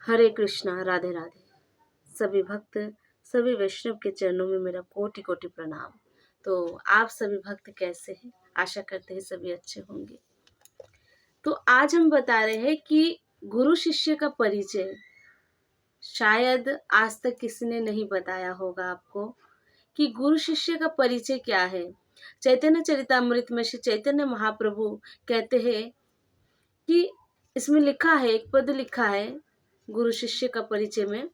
हरे कृष्णा, राधे राधे। सभी भक्त, सभी वैष्णव के चरणों में मेरा कोटि कोटि प्रणाम। तो आप सभी भक्त कैसे हैं? आशा करते हैं सभी अच्छे होंगे। तो आज हम बता रहे हैं कि गुरु शिष्य का परिचय शायद आज तक किसी ने नहीं बताया होगा आपको कि गुरु शिष्य का परिचय क्या है। चैतन्य चरितामृत में श्री चैतन्य महाप्रभु कहते हैं कि इसमें लिखा है, एक पद लिखा है गुरु शिष्य का परिचय में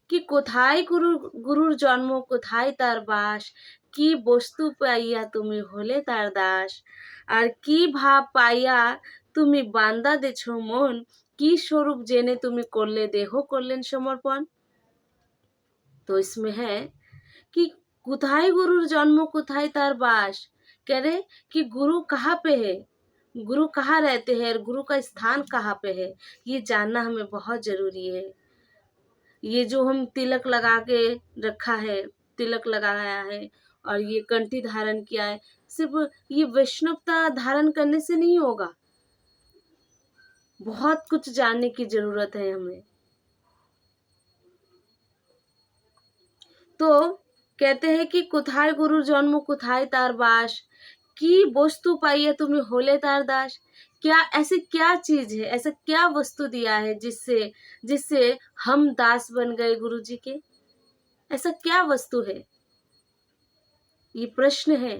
कि कोथाई गुरुर जन्म कोथाई तार बास की বস্তু পাইয়া তুমি হলে তার দাস আর কি ভাব পাইয়া তুমি বান্দা দেছো মন কি स्वरूप জেনে তুমি করলে দেহ করলেন সমর্পণ। तो इसमें है कि कुथाई गुरु जन्म कुथाई तार बास, कह रहे कि गुरु कहाँ पे है, गुरु कहाँ रहते हैं और गुरु का स्थान कहाँ पे है, ये जानना हमें बहुत जरूरी है। ये जो हम तिलक लगा के रखा है, तिलक लगाया है और ये कंठी धारण किया है, सिर्फ ये वैष्णवता धारण करने से नहीं होगा। बहुत कुछ जानने की जरूरत है हमें। तो कहते हैं कि कुथाय गुरु जन्म कुथाय तार बास की वस्तु पाइए तुम्हें होले तार दास। क्या ऐसी क्या चीज है, ऐसा क्या वस्तु दिया है जिससे जिससे हम दास बन गए गुरु जी के? ऐसा क्या वस्तु है? ये प्रश्न है।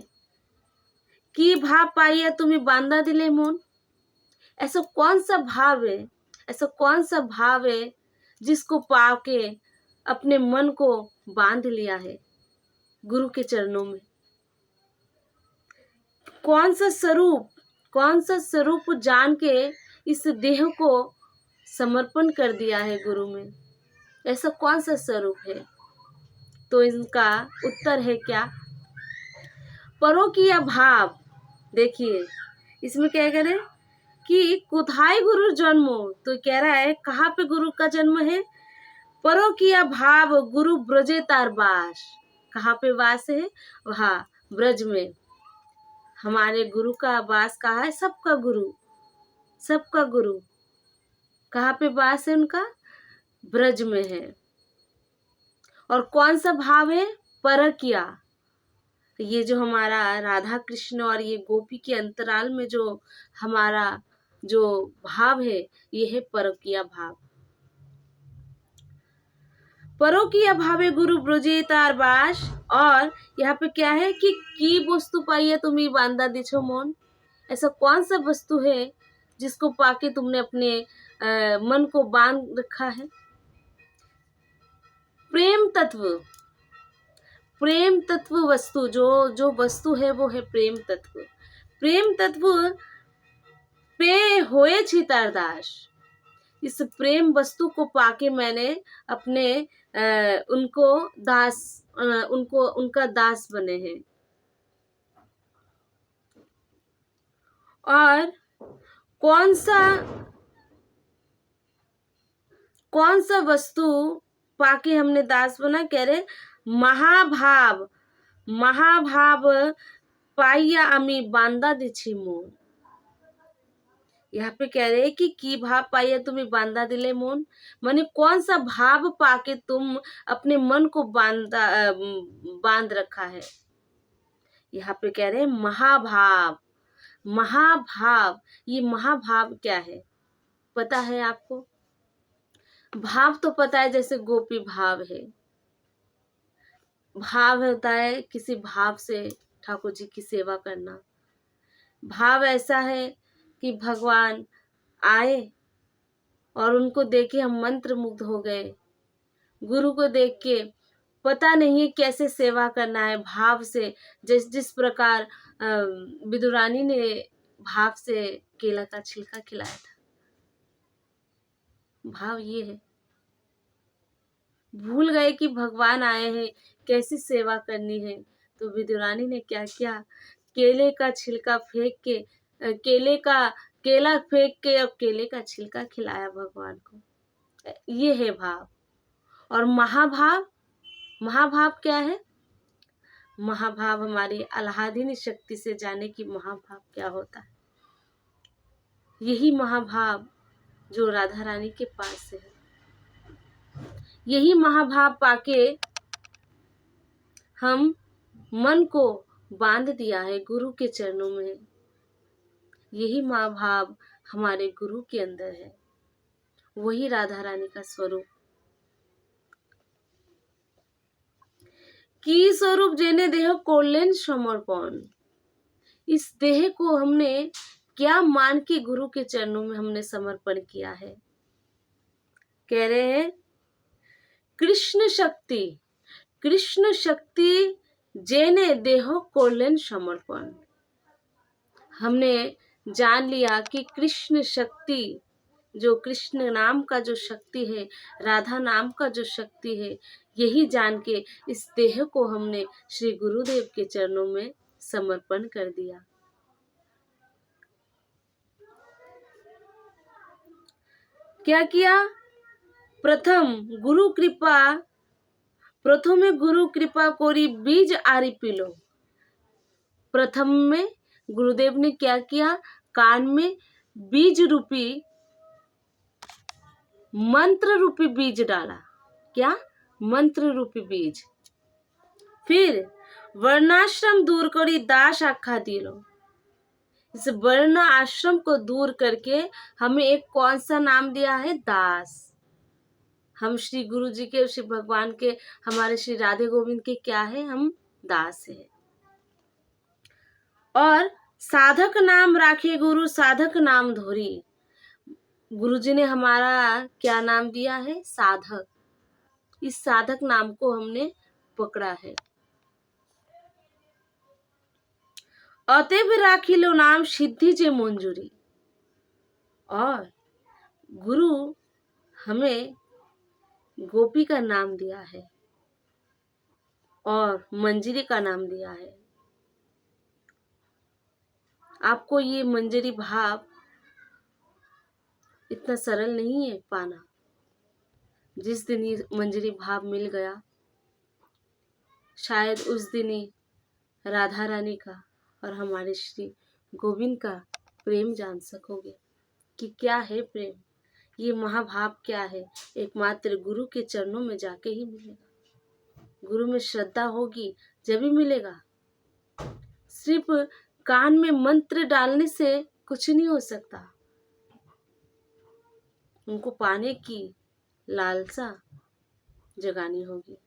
कि भाव पाइए तुम्हें बांधा दिले मोन, ऐसा कौन सा भाव है, ऐसा कौन सा भाव है जिसको पाके अपने मन को बांध लिया है गुरु के चरणों में? कौन सा स्वरूप जान के इस देह को समर्पण कर दिया है गुरु में? ऐसा कौन सा स्वरूप है? तो इनका उत्तर है क्या? परोकिया भाव। देखिए इसमें क्या कह रहे हैं कि कुथाई गुरु जन्मो, तो कह रहा है कहाँ पे गुरु का जन्म है? परोकिया भाव गुरु ब्रजे तार बास। कहाँ पे वास है? वहाँ ब्रज में। हमारे गुरु का वास कहाँ है? सबका गुरु, सबका गुरु कहाँ पे वास है उनका? ब्रज में है। और कौन सा भाव है? परकिया। ये जो हमारा राधा कृष्ण और ये गोपी के अंतराल में जो हमारा जो भाव है, ये है परकिया भाव। परोकिया भावे गुरु ब्रजे तार बास। और यहाँ पे क्या है कि की वस्तु पाइए तुम्हें बांधा दिछो मोन। ऐसा कौन सा वस्तु है जिसको पाके तुमने अपने मन को बांध रखा है? प्रेम तत्व। प्रेम तत्व वस्तु, जो वस्तु है वो है प्रेम तत्व। प्रेम तत्व पे होए छितार दास। इस प्रेम वस्तु को पाके मैंने अपने उनको दास, उनको उनका दास बने हैं। और कौन सा वस्तु पाके हमने दास बना? कह रहे महाभाव। महाभाव पाइया आमी बांधा दिछी मोन। यहाँ पे कह रहे हैं कि की भाव पाइया तुम्हें बांधा दिले मोन, माने कौन सा भाव पाके तुम अपने मन को बांध रखा है। यहाँ पे कह रहे हैं महाभाव। महाभाव, ये महाभाव क्या है पता है आपको? भाव तो पता है, जैसे गोपी भाव है। भाव होता है किसी भाव से ठाकुर जी की सेवा करना। भाव ऐसा है कि भगवान आए और उनको देखे हम मंत्र मुग्ध हो गए। गुरु को देख के पता नहीं है कैसे सेवा करना है भाव से। जिस प्रकार विदुरानी ने भाव से केला का छिलका खिलाया था। भाव ये है। भूल गए कि भगवान आए हैं, कैसी सेवा करनी है। तो विदुरानी ने क्या किया? केले का छिलका फेंक के, केला फेंक के और केले का छिलका खिलाया भगवान को। ये है भाव। और महाभाव, महाभाव क्या है? महाभाव हमारी आह्लादिनी शक्ति से जाने की महाभाव क्या होता है। यही महाभाव जो राधा रानी के पास है। यही महाभाव पाके हम मन को बांध दिया है गुरु के चरणों में। यही महाभाव हमारे गुरु के अंदर है, वही राधा रानी का स्वरूप। की स्वरूप जेने देह कोलेन समर्पण, इस देह को हमने क्या मान के गुरु के चरणों में हमने समर्पण किया है। कह रहे हैं कृष्ण शक्ति, कृष्ण शक्ति जेने देहो कोलेन समर्पण। हमने जान लिया कि कृष्ण शक्ति, जो कृष्ण नाम का जो शक्ति है, राधा नाम का जो शक्ति है, यही जान के इस देह को हमने श्री गुरुदेव के चरणों में समर्पण कर दिया। क्या किया? प्रथमे गुरु कृपा कोरी बीज आरी पिलो। प्रथम में गुरुदेव ने क्या किया? कान में बीज रूपी, मंत्र रूपी बीज डाला। क्या? मंत्र रूपी बीज। फिर वर्णाश्रम दूर करी दास आखा दिलो। इस वर्ण आश्रम को दूर करके हमें एक कौन सा नाम दिया है? दास। हम श्री गुरु जी के, श्री भगवान के, हमारे श्री राधे गोविंद के क्या है? हम दास है। और साधक नाम राखे गुरु, साधक नाम धोरी। गुरु जी ने हमारा क्या नाम दिया है? साधक। इस साधक नाम को हमने पकड़ा है। अतएव राखी लो नाम सिद्धि जे मंजूरी। और गुरु हमें गोपी का नाम दिया है और मंजरी का नाम दिया है। आपको ये मंजरी भाव इतना सरल नहीं है पाना। जिस दिन ये मंजरी भाव मिल गया, शायद उस दिन ही राधा रानी का और हमारे श्री गोविंद का प्रेम जान सकोगे कि क्या है प्रेम, ये महाभाव क्या है। एकमात्र गुरु के चरणों में जाके ही मिलेगा। गुरु में श्रद्धा होगी जब ही मिलेगा। सिर्फ कान में मंत्र डालने से कुछ नहीं हो सकता। उनको पाने की लालसा जगानी होगी।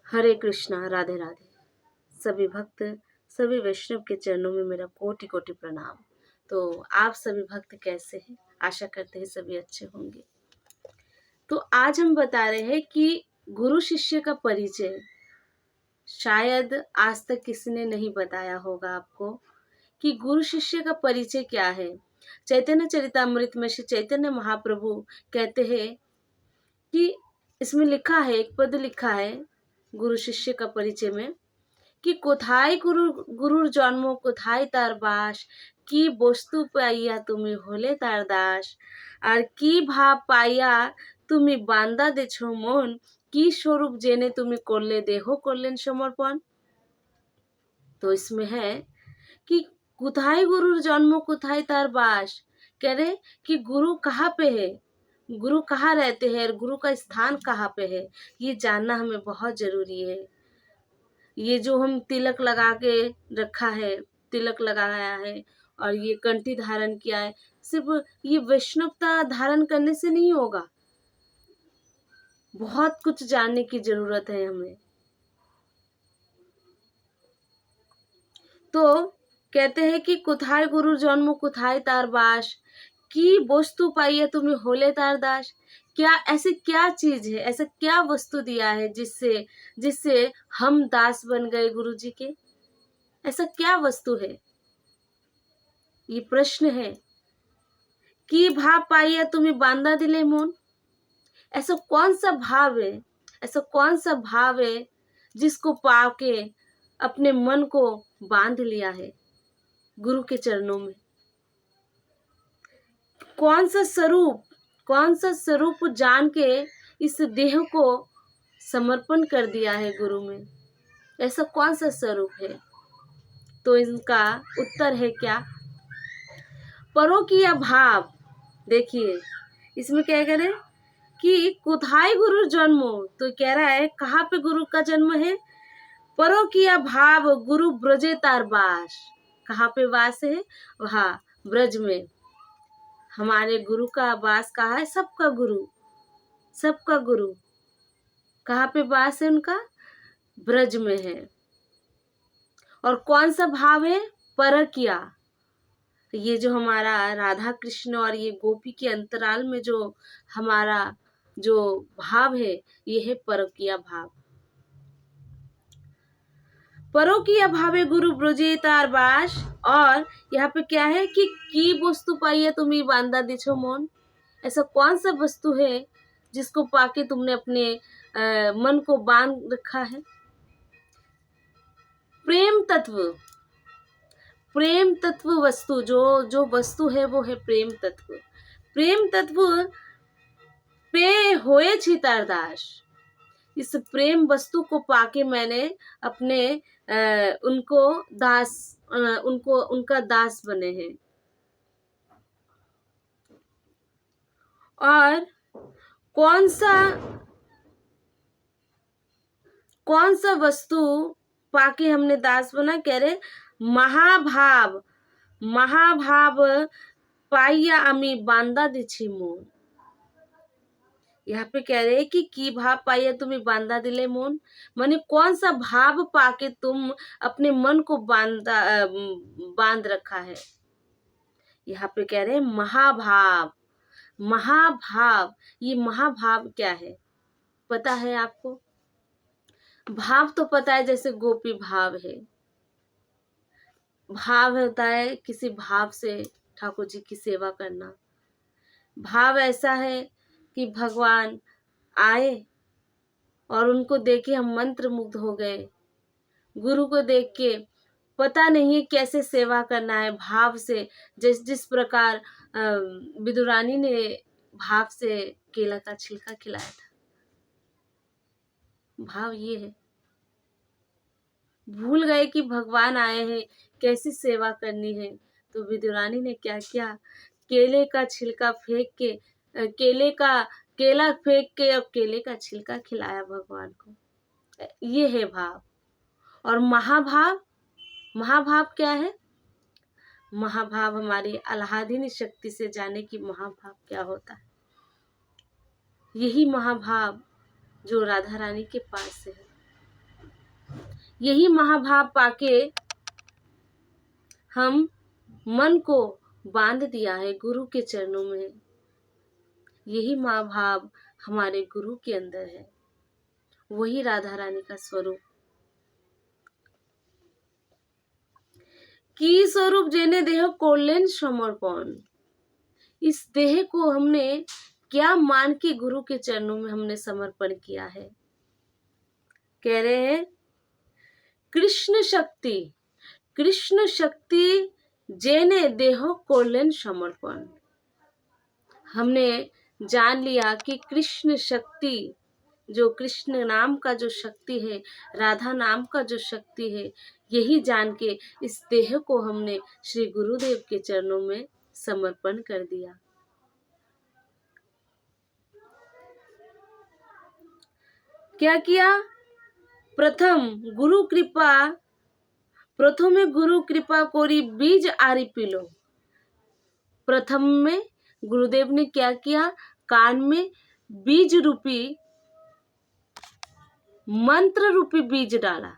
हरे कृष्णा, राधे राधे। सभी भक्त, सभी वैष्णव के चरणों में मेरा कोटि कोटि प्रणाम। तो आप सभी भक्त कैसे हैं? आशा करते हैं सभी अच्छे होंगे। तो आज हम बता रहे हैं कि गुरु शिष्य का परिचय। शायद आज तक किसी ने नहीं बताया होगा आपको कि गुरु शिष्य का परिचय क्या है। चैतन्य चरितामृत में श्री चैतन्य महाप्रभु कहते हैं कि इसमें लिखा है, एक पद लिखा है गुरु शिष्य का परिचय में कि कोथाई गुरुर जन्म कोथाई तार बास, की वस्तु पाइया तुम्हें होले तार दास, और की भाव पाइया तुम्हें बांदा देछो मन, की स्वरूप जेने तुम्हें करले देहो करलेन समर्पण। तो इसमें है कि कुथाई गुरुर जन्म कुथाई तार बास। कह रहे कि गुरु कहाँ पे है, गुरु कहाँ रहते हैं, गुरु का स्थान कहाँ पे है, ये जानना हमें बहुत जरूरी है। ये जो हम तिलक लगा के रखा है, तिलक लगाया है और ये कंठी धारण किया है, सिर्फ ये वैष्णवता धारण करने से नहीं होगा। बहुत कुछ जानने की जरूरत है हमें। तो कहते हैं कि कुथाई गुरु जन्म कुथाई तार बास, की वस्तु पाइए तुम्हें होले तार दास। क्या ऐसी क्या चीज है, ऐसा क्या वस्तु दिया है जिससे जिससे हम दास बन गए गुरु जी के? ऐसा क्या वस्तु है? ये प्रश्न है। कि भाव पाइए तुम्हें बांधा दिले मोन। ऐसा कौन सा भाव है, ऐसा कौन सा भाव है जिसको पा के अपने मन को बांध लिया है गुरु के चरणों में? कौन सा स्वरूप जान के इस देह को समर्पण कर दिया है गुरु में? ऐसा कौन सा स्वरूप है? तो इनका उत्तर है क्या? परों की यह भाव। देखिए, इसमें क्या करें कि कुथाई गुरु जन्मो, तो कह रहा है कहाँ पे गुरु का जन्म है, परो किया भाव गुरु ब्रजे तार बास। कहाँ पे वास है, वहाँ ब्रज में हमारे गुरु का वास कहाँ है, सबका गुरु, सबका गुरु कहाँ पे वास है उनका, ब्रज में है। और कौन सा भाव है, परकिया, ये जो हमारा राधा कृष्ण और ये गोपी के अंतराल में जो हमारा जो भाव है, ये है परकिया भाव। परोकिया भावे गुरु ब्रजे तार बास। और यहाँ पे क्या है कि की वस्तु पाइए तुम्हें बांधा दिछो मोन, ऐसा कौन सा वस्तु है जिसको पाके तुमने अपने मन को बांध रखा है। प्रेम तत्व, प्रेम तत्व वस्तु, जो जो वस्तु है वो है प्रेम तत्व। प्रेम तत्व पे होए छितार दास। इस प्रेम वस्तु को पाके मैंने अपने उनको दास, उनको उनका दास बने हैं। और कौन सा वस्तु पाके हमने दास बना, कह रहे महाभाव, महाभाव पाइया अमी बांदा दिछी मोन। यहाँ पे कह रहे हैं कि की भाव पाइया तुम्हें बांधा दिले मोन, माने कौन सा भाव पाके तुम अपने मन को बांध रखा है। यहाँ पे कह रहे हैं महाभाव, महाभाव, ये महाभाव क्या है पता है आपको। भाव तो पता है, जैसे गोपी भाव है, भाव होता है किसी भाव से ठाकुर जी की सेवा करना। भाव ऐसा है कि भगवान आए और उनको देखे हम मंत्र मुग्ध हो गए, गुरु को देख के पता नहीं है कैसे सेवा करना है भाव से। जिस प्रकार विदुरानी ने भाव से केला का छिलका खिलाया था, भाव ये है। भूल गए कि भगवान आए हैं, कैसी सेवा करनी है, तो विदुरानी ने क्या किया, केले का छिलका फेंक के केला फेंक के और केले का छिलका खिलाया भगवान को। ये है भाव। और महाभाव, महाभाव क्या है, महाभाव हमारी आह्लादिनी शक्ति से जाने की महाभाव क्या होता है। यही महाभाव जो राधा रानी के पास है, यही महाभाव पाके हम मन को बांध दिया है गुरु के चरणों में। यही महाभाव हमारे गुरु के अंदर है, वही राधा रानी का स्वरूप। की स्वरूप जेने देह कोलेन समर्पण, इस देह को हमने क्या मान के गुरु के चरणों में हमने समर्पण किया है। कह रहे हैं कृष्ण शक्ति, कृष्ण शक्ति जेने देहो कोलेन समर्पण। हमने जान लिया कि कृष्ण शक्ति, जो कृष्ण नाम का जो शक्ति है, राधा नाम का जो शक्ति है, यही जान के इस देह को हमने श्री गुरुदेव के चरणों में समर्पण कर दिया। क्या किया, प्रथमे गुरु कृपा कोरी बीज आरी पिलो। प्रथम में गुरुदेव ने क्या किया, कान में बीज रूपी, मंत्र रूपी बीज डाला।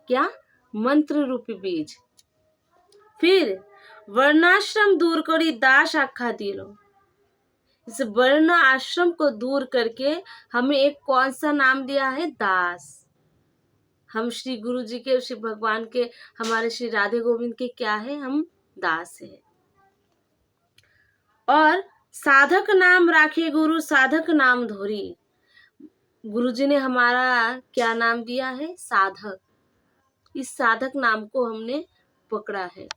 क्या, मंत्र रूपी बीज। फिर वर्णाश्रम दूर करी दास आखा दिलो। इस वर्ण आश्रम को दूर करके हमें एक कौन सा नाम दिया है, दास। हम श्री गुरु जी के, श्री भगवान के, हमारे श्री राधे गोविंद के क्या है, हम दास है। और साधक नाम राखे गुरु साधक नाम धोरी। गुरु जी ने हमारा क्या नाम दिया है, साधक। इस साधक नाम को हमने पकड़ा है।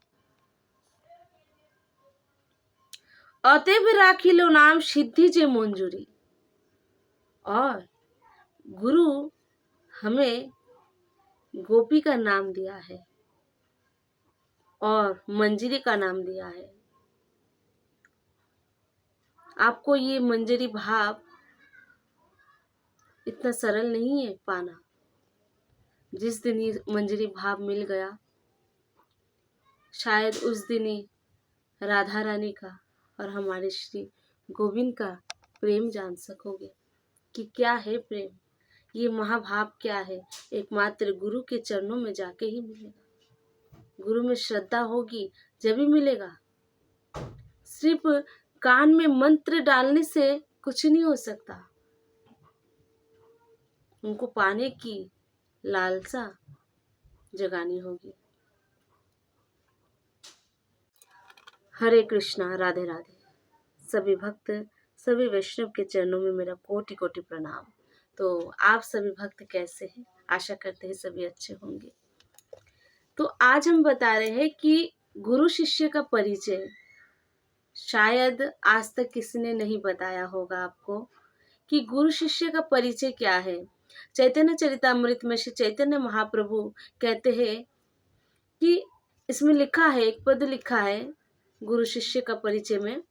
अतएव राखी लो नाम सिद्धि जे मंजूरी। और गुरु हमें गोपी का नाम दिया है और मंजरी का नाम दिया है। आपको ये मंजरी भाव इतना सरल नहीं है पाना। जिस दिन ये मंजरी भाव मिल गया, शायद उस दिन ही राधा रानी का और हमारे श्री गोविंद का प्रेम जान सकोगे कि क्या है प्रेम, ये महाभाव क्या है। एकमात्र गुरु के चरणों में जाके ही मिलेगा। गुरु में श्रद्धा होगी जब ही मिलेगा। सिर्फ कान में मंत्र डालने से कुछ नहीं हो सकता। उनको पाने की लालसा जगानी होगी। हरे कृष्णा, राधे राधे। सभी भक्त, सभी वैष्णव के चरणों में मेरा कोटि कोटि प्रणाम। तो आप सभी भक्त कैसे हैं? आशा करते हैं सभी अच्छे होंगे। तो आज हम बता रहे हैं कि गुरु शिष्य का परिचय शायद आज तक किसी ने नहीं बताया होगा आपको कि गुरु शिष्य का परिचय क्या है। चैतन्य चरितामृत में श्री चैतन्य महाप्रभु कहते हैं कि इसमें लिखा है, एक पद लिखा है गुरु शिष्य का परिचय में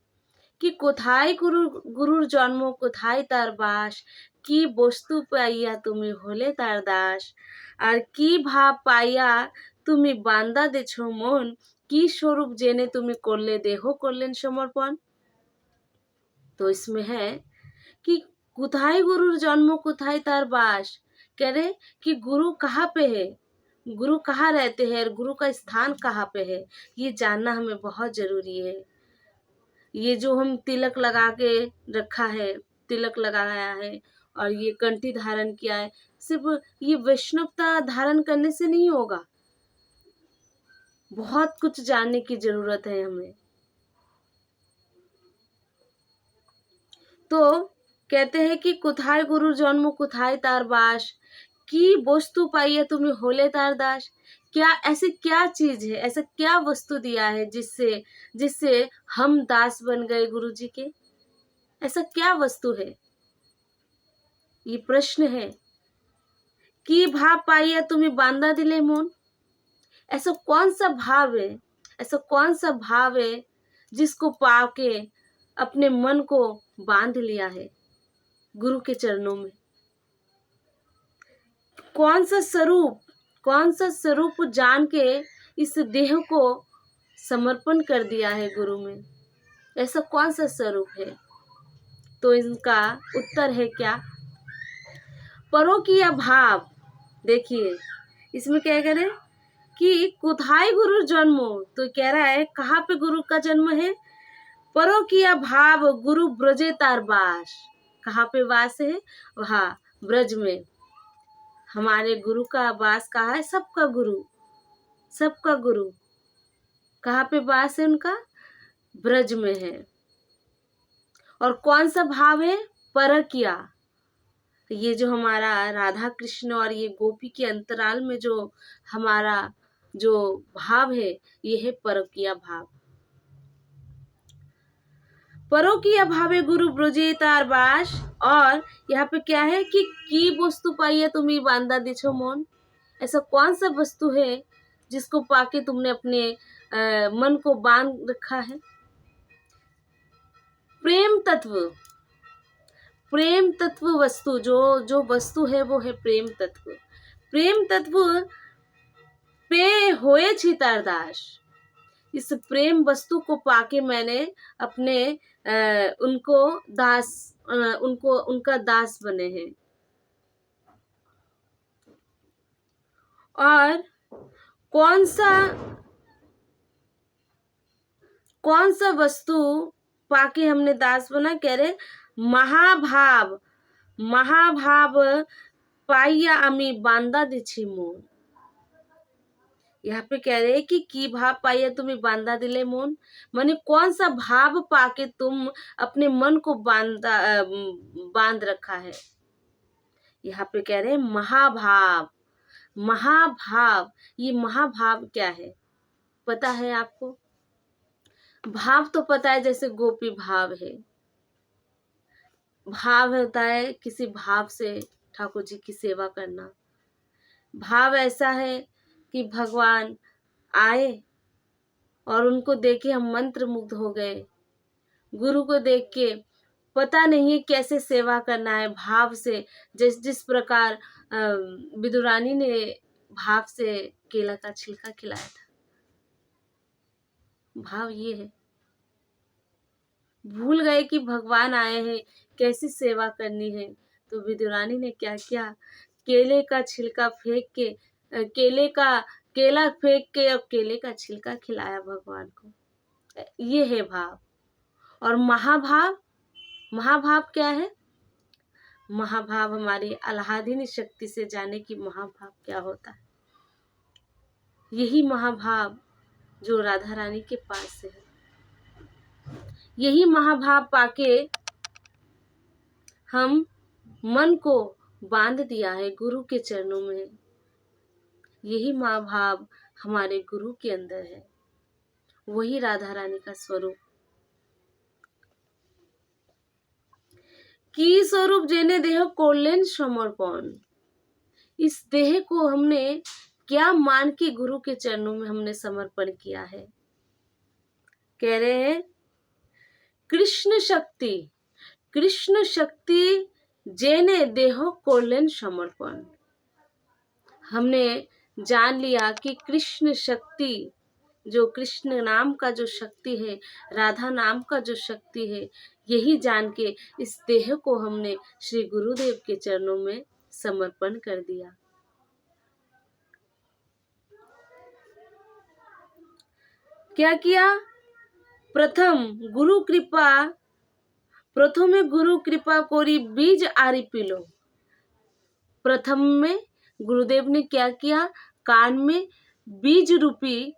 कि कोथाई गुरुर जन्म कोथाई तार बास, की बस्तु पाइया তুমি হলে তার দাস, আর কি ভাব পাইয়া তুমি বান্দা দেছো মন, কি स्वरूप জেনে তুমি করলে দেহ করলেন সমর্পণ। तो इसमें है कि कोथाई गुरुर जन्म कोथाई तार बास, कह रहे कि गुरु कहाँ पे है, गुरु कहाँ रहते हैं और गुरु का स्थान कहाँ पे है, ये जानना हमें बहुत जरूरी है। ये जो हम तिलक लगा के रखा है, तिलक लगाया है और ये कंठी धारण किया है, सिर्फ ये वैष्णवता धारण करने से नहीं होगा। बहुत कुछ जानने की जरूरत है हमें। तो कहते हैं कि कुथाय गुरु जन्म कुथाय तार बास, की वस्तु पाइए तुम्हें होले तार दास। क्या ऐसी क्या चीज है, ऐसा क्या वस्तु दिया है जिससे जिससे हम दास बन गए गुरु जी के? ऐसा क्या वस्तु है? ये प्रश्न है। कि भाव पाइया तुम्हें बांधा दिले मोन, ऐसा कौन सा भाव है, ऐसा कौन सा भाव है जिसको पाके अपने मन को बांध लिया है गुरु के चरणों में? कौन सा स्वरूप जान के इस देह को समर्पण कर दिया है गुरु में? ऐसा कौन सा स्वरूप है? तो इनका उत्तर है क्या? परोकिया भाव। देखिए इसमें क्या कह रहे हैं कि कुथाई गुरु जन्म, तो कह रहा है कहाँ पे गुरु का जन्म है? परोकिया भाव गुरु ब्रजे तार बास। कहाँ पे वास है? वहाँ ब्रज में। हमारे गुरु का वास कहाँ है? सबका गुरु, सबका गुरु कहाँ पे वास है उनका? ब्रज में है। और कौन सा भाव है? परकिया। ये जो हमारा राधा कृष्ण और ये गोपी के अंतराल में जो हमारा जो भाव है, ये है परकिया भाव। परोकिया भावे गुरु ब्रजे तार बास। और यहाँ पे क्या है कि की वस्तु पाइए तुम्हें बांधा दिछो मोन। ऐसा कौन सा वस्तु है जिसको पाके तुमने अपने मन को बांध रखा है? प्रेम तत्व। प्रेम तत्व वस्तु, जो वस्तु है वो है प्रेम तत्व। प्रेम तत्व पे होए छितार दास। इस प्रेम वस्तु को पाके मैंने अपने उनको दास उनको उनका दास बने हैं। और कौन सा वस्तु पाके हमने दास बना? कह रहे महाभाव। महाभाव पाइया आमी बांधा दिछि मोन। यहाँ पे कह रहे हैं कि की भाव पाइया तुम्हें बांधा दिले मोन, माने कौन सा भाव पाके तुम अपने मन को बांध रखा है। यहाँ पे कह रहे हैं महाभाव। महाभाव, ये महाभाव क्या है पता है आपको? भाव तो पता है, जैसे गोपी भाव है। भाव होता है किसी भाव से ठाकुर जी की सेवा करना। भाव ऐसा है कि भगवान आए और उनको देख के हम मंत्र मुग्ध हो गए। गुरु को देख के पता नहीं है कैसे सेवा करना है भाव से। जिस जिस प्रकार विदुरानी ने भाव से केला का छिलका खिलाया था, भाव ये है। भूल गए कि भगवान आए हैं, कैसी सेवा करनी है। तो विदुरानी ने क्या किया, केले का छिलका फेंक के केला फेंक के और केले का छिलका खिलाया भगवान को। ये है भाव। और महाभाव, महाभाव क्या है? महाभाव हमारी आह्लादिनी शक्ति से जाने की महाभाव क्या होता है। यही महाभाव जो राधा रानी के पास से है। यही महाभाव पाके हम मन को बांध दिया है गुरु के चरणों में। यही महाभाव हमारे गुरु के अंदर है, वही राधा रानी का स्वरूप। की स्वरूप जेने देह कोलेन समर्पण। इस देह को हमने क्या मान के गुरु के चरणों में हमने समर्पण किया है। कह रहे हैं कृष्ण शक्ति, कृष्ण शक्ति जेने देहो कोलेन समर्पण। हमने जान लिया कि कृष्ण शक्ति, जो कृष्ण नाम का जो शक्ति है, राधा नाम का जो शक्ति है, यही जान के इस देह को हमने श्री गुरुदेव के चरणों में समर्पण कर दिया। क्या किया? प्रथमे गुरु कृपा कोरी बीज आरी पिलो। प्रथम में गुरुदेव ने क्या किया? कान में बीज रूपी,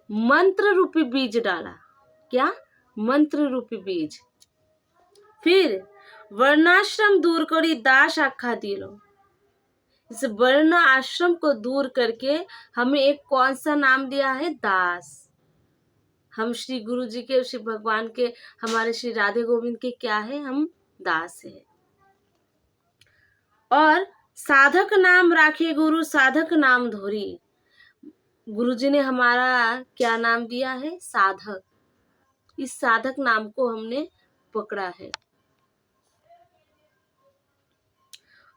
मंत्र रूपी बीज डाला। क्या? मंत्र रूपी बीज। फिर वर्णाश्रम दूर करी दास आखा दिलो। इस वर्ण आश्रम को दूर करके हमें एक कौन सा नाम दिया है? दास। हम श्री गुरु जी के, श्री भगवान के, हमारे श्री राधे गोविंद के क्या है? हम दास है। और साधक नाम राखे गुरु साधक नाम धोरी। गुरु जी ने हमारा क्या नाम दिया है? साधक। इस साधक नाम को हमने पकड़ा है।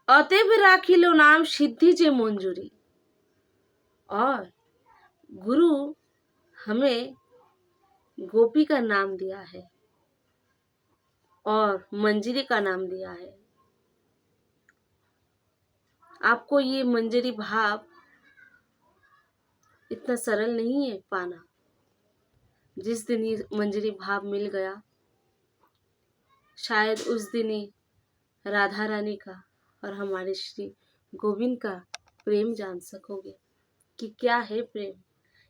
अतएव राखी लो नाम सिद्धि जे मंजूरी। और गुरु हमें गोपी का नाम दिया है और मंजरी का नाम दिया है। आपको ये मंजरी भाव इतना सरल नहीं है पाना। जिस दिन ये मंजरी भाव मिल गया, शायद उस दिन ही राधा रानी का और हमारे श्री गोविंद का प्रेम जान सकोगे कि क्या है प्रेम,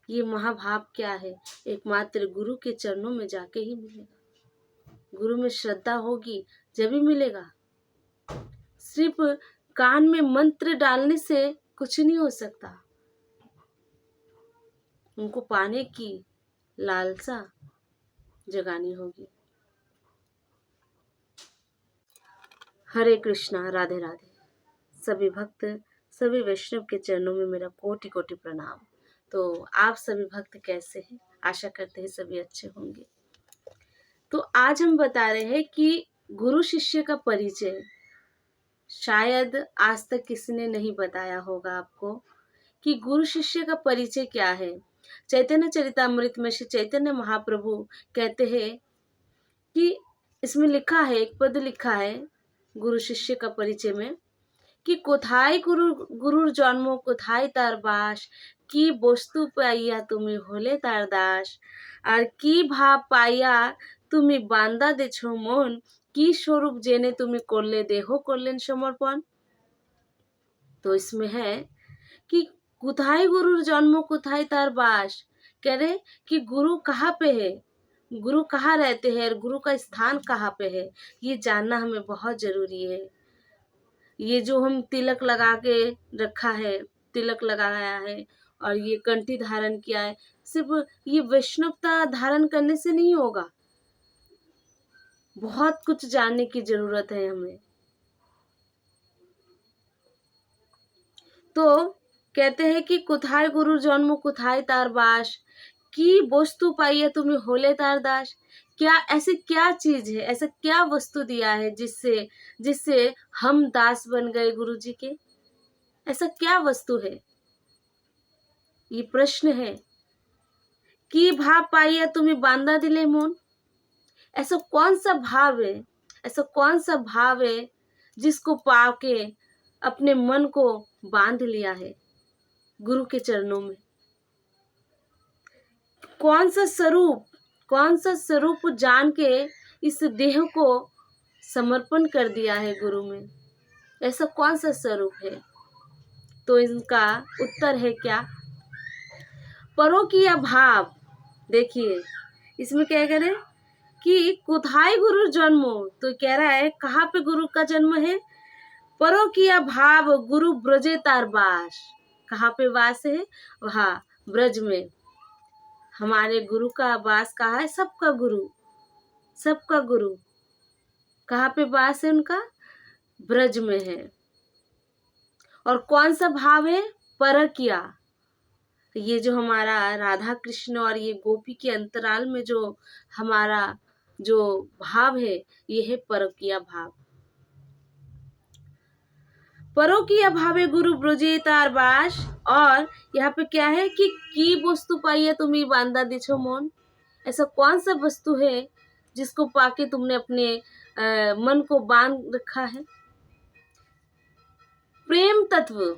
ये महाभाव क्या है। एकमात्र गुरु के चरणों में जाके ही मिलेगा। गुरु में श्रद्धा होगी जब ही मिलेगा। सिर्फ कान में मंत्र डालने से कुछ नहीं हो सकता। उनको पाने की लालसा जगानी होगी। हरे कृष्णा, राधे राधे। सभी भक्त, सभी वैष्णव के चरणों में मेरा कोटि कोटि प्रणाम। तो आप सभी भक्त कैसे हैं? आशा करते हैं सभी अच्छे होंगे। तो आज हम बता रहे हैं कि गुरु शिष्य का परिचय। शायद आज तक किसी ने नहीं बताया होगा आपको कि गुरु शिष्य का परिचय क्या है। चैतन्य चरितामृत में श्री चैतन्य महाप्रभु कहते हैं कि इसमें लिखा है, एक पद लिखा है गुरु शिष्य का परिचय में कि कोथाई गुरुर जन्म कोथाई तार बास, की बस्तु पाइया তুমি হলে তার দাস, আর কি ভাব পাইয়া তুমি বান্দা দেছো মন, কি स्वरूप जेने তুমি করলে দেহ করলেন समर्पण। तो इसमें है कि कुथाई गुरु जन्म कुथाई तार बास। कह रहे कि गुरु कहाँ पे है, गुरु कहाँ रहते हैं और गुरु का स्थान कहाँ पे है, ये जानना हमें बहुत जरूरी है। ये जो हम तिलक लगा के रखा है, तिलक लगाया है और ये कंठी धारण किया है, सिर्फ ये वैष्णवता धारण करने से नहीं होगा। बहुत कुछ जानने की जरूरत है हमें। तो कहते हैं कि कुथाय गुरु जन्म कुथाय तार बास, की वस्तु पाइए तुम्हें होले तार दास। क्या ऐसी क्या चीज है, ऐसा क्या वस्तु दिया है जिससे जिससे हम दास बन गए गुरु जी के? ऐसा क्या वस्तु है? ये प्रश्न है। की भाव पाइया तुम्हें बांधा दिले मोन? ऐसा कौन सा भाव है, ऐसा कौन सा भाव है जिसको पाके अपने मन को बांध लिया है गुरु के चरणों में? कौन सा स्वरूप, कौन सा स्वरूप जान के इस देह को समर्पण कर दिया है गुरु में? ऐसा कौन सा स्वरूप है? तो इनका उत्तर है क्या? परोकिया भाव। देखिए इसमें क्या कह रहे हैं कि कुथाई गुरु जन्मो, तो कह रहा है कहाँ पे गुरु का जन्म है? परोकिया भाव गुरु ब्रजे तार बास। कहाँ पे वास है? वहाँ ब्रज में। हमारे गुरु का वास कहाँ है? सबका गुरु, सबका गुरु कहाँ पे वास है उनका? ब्रज में है। और कौन सा भाव है? परकिया। ये जो हमारा राधा कृष्ण और ये गोपी के अंतराल में जो हमारा जो भाव है, ये है परकिया भाव। परोकिया भावे गुरु ब्रजे तार बास। और यहाँ पे क्या है कि की वस्तु पाइए तुम्हें बांधा दिछो मोन? ऐसा कौन सा वस्तु है जिसको पाके तुमने अपने मन को बांध रखा है? प्रेम तत्व।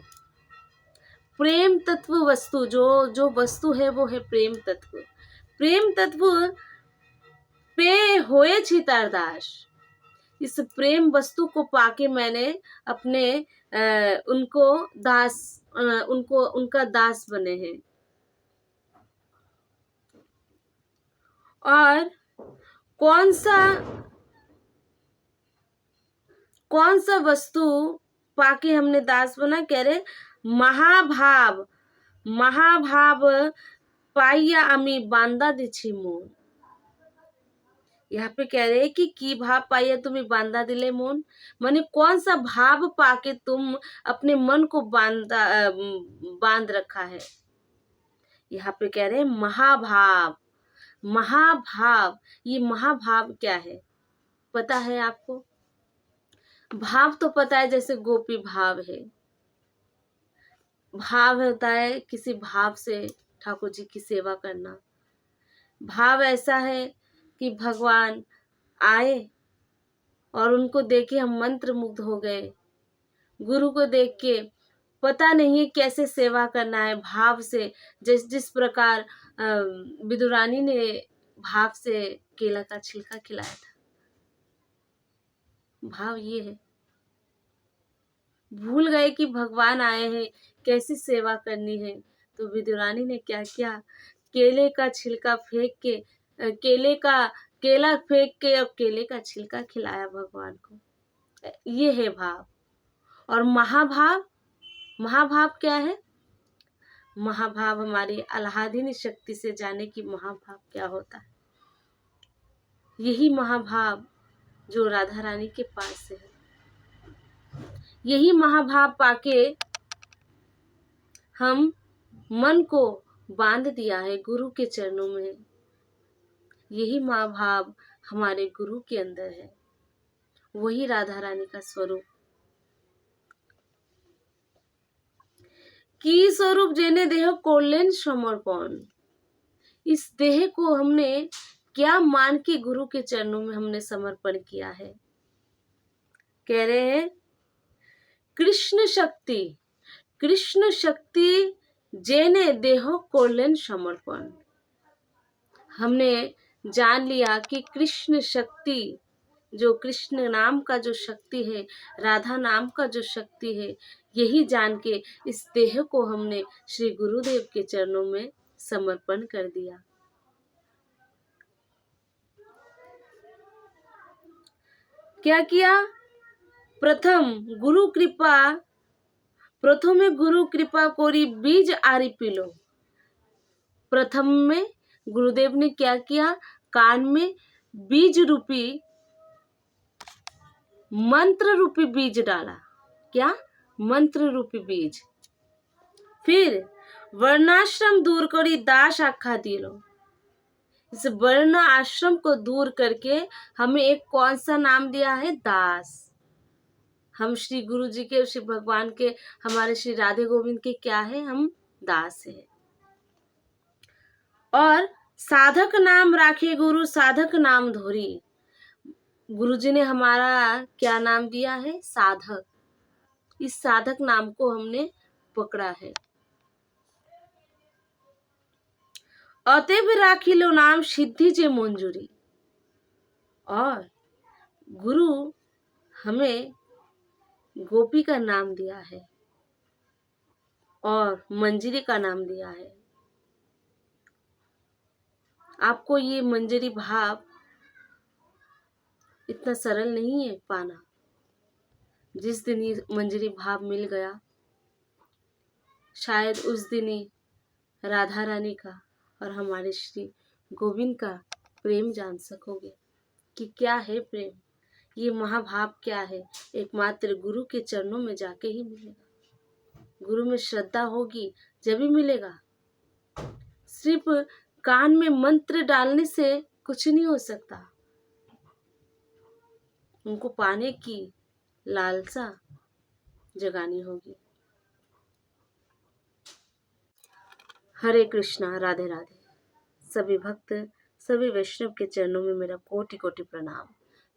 प्रेम तत्व वस्तु, जो जो वस्तु है वो है प्रेम तत्व। प्रेम तत्व पे होए छितार दास। इस प्रेम वस्तु को पाके मैंने अपने उनको दास, उनको उनका दास बने हैं। और कौन सा वस्तु पाके हमने दास बना? कह रहे महाभाव। महाभाव पाइया आमी बांधा दिछी मोन। यहाँ पे कह रहे हैं कि की भाव पाइया तुम्हें बांधा दिले मोन, माने कौन सा भाव पाके तुम अपने मन को बांध रखा है? यहाँ पे कह रहे हैं महाभाव। महाभाव, ये महाभाव क्या है पता है आपको? भाव तो पता है, जैसे गोपी भाव है। भाव होता है किसी भाव से ठाकुर जी की सेवा करना। भाव ऐसा है कि भगवान आए और उनको देखे हम मंत्र मुग्ध हो गए। गुरु को देख के पता नहीं है कैसे सेवा करना है भाव से। जिस प्रकार विदुरानी ने भाव से केला का छिलका खिलाया था। भाव ये है। भूल गए कि भगवान आए हैं, कैसी सेवा करनी है। तो विदुरानी ने क्या किया? केले का छिलका फेंक के, केला फेंक के और केले का छिलका खिलाया भगवान को। ये है भाव। और महाभाव, महाभाव क्या है? महाभाव हमारी आह्लादिनी शक्ति से जाने की महाभाव क्या होता है। यही महाभाव जो राधा रानी के पास से है। यही महाभाव पाके हम मन को बांध दिया है गुरु के चरणों में। यही महाभाव हमारे गुरु के अंदर है। वही राधा रानी का स्वरूप। की स्वरूप जेने देह कोलेन समर्पण। इस देह को हमने क्या मान के गुरु के चरणों में हमने समर्पण किया है? कह रहे हैं कृष्ण शक्ति। कृष्ण शक्ति जेने देह कोलेन समर्पण। हमने जान लिया कि कृष्ण शक्ति, जो कृष्ण नाम का जो शक्ति है, राधा नाम का जो शक्ति है, यही जान के इस देह को हमने श्री गुरुदेव के चरणों में समर्पण कर दिया। क्या किया? प्रथमे गुरु कृपा कोरी बीज आरी पिलो। प्रथम में गुरुदेव ने क्या किया? कान में बीज रूपी, मंत्र रूपी बीज डाला। क्या? मंत्र रूपी बीज। फिर वर्णाश्रम दूर करी दास आख्या दिलो। इस वर्ण आश्रम को दूर करके हमें एक कौन सा नाम दिया है? दास। हम श्री गुरु जी के, श्री भगवान के, हमारे श्री राधे गोविंद के क्या है? हम दास है। और साधक नाम राखे गुरु, साधक नाम धोरी। गुरु जी ने हमारा क्या नाम दिया है? साधक। इस साधक नाम को हमने पकड़ा है। अतएव राखी लो नाम सिद्धि जे मंजूरी। और गुरु हमें गोपी का नाम दिया है और मंजरी का नाम दिया है। आपको ये मंजरी भाव इतना सरल नहीं है पाना। जिस दिन ये मंजरी भाव मिल गया, शायद उस दिन ही राधा रानी का और हमारे श्री गोविंद का प्रेम जान सकोगे कि क्या है प्रेम, ये महाभाव क्या है। एकमात्र गुरु के चरणों में जाके ही मिलेगा। गुरु में श्रद्धा होगी जब ही मिलेगा। सिर्फ कान में मंत्र डालने से कुछ नहीं हो सकता। उनको पाने की लालसा जगानी होगी। हरे कृष्णा, राधे राधे। सभी भक्त, सभी वैष्णव के चरणों में मेरा कोटि कोटि प्रणाम।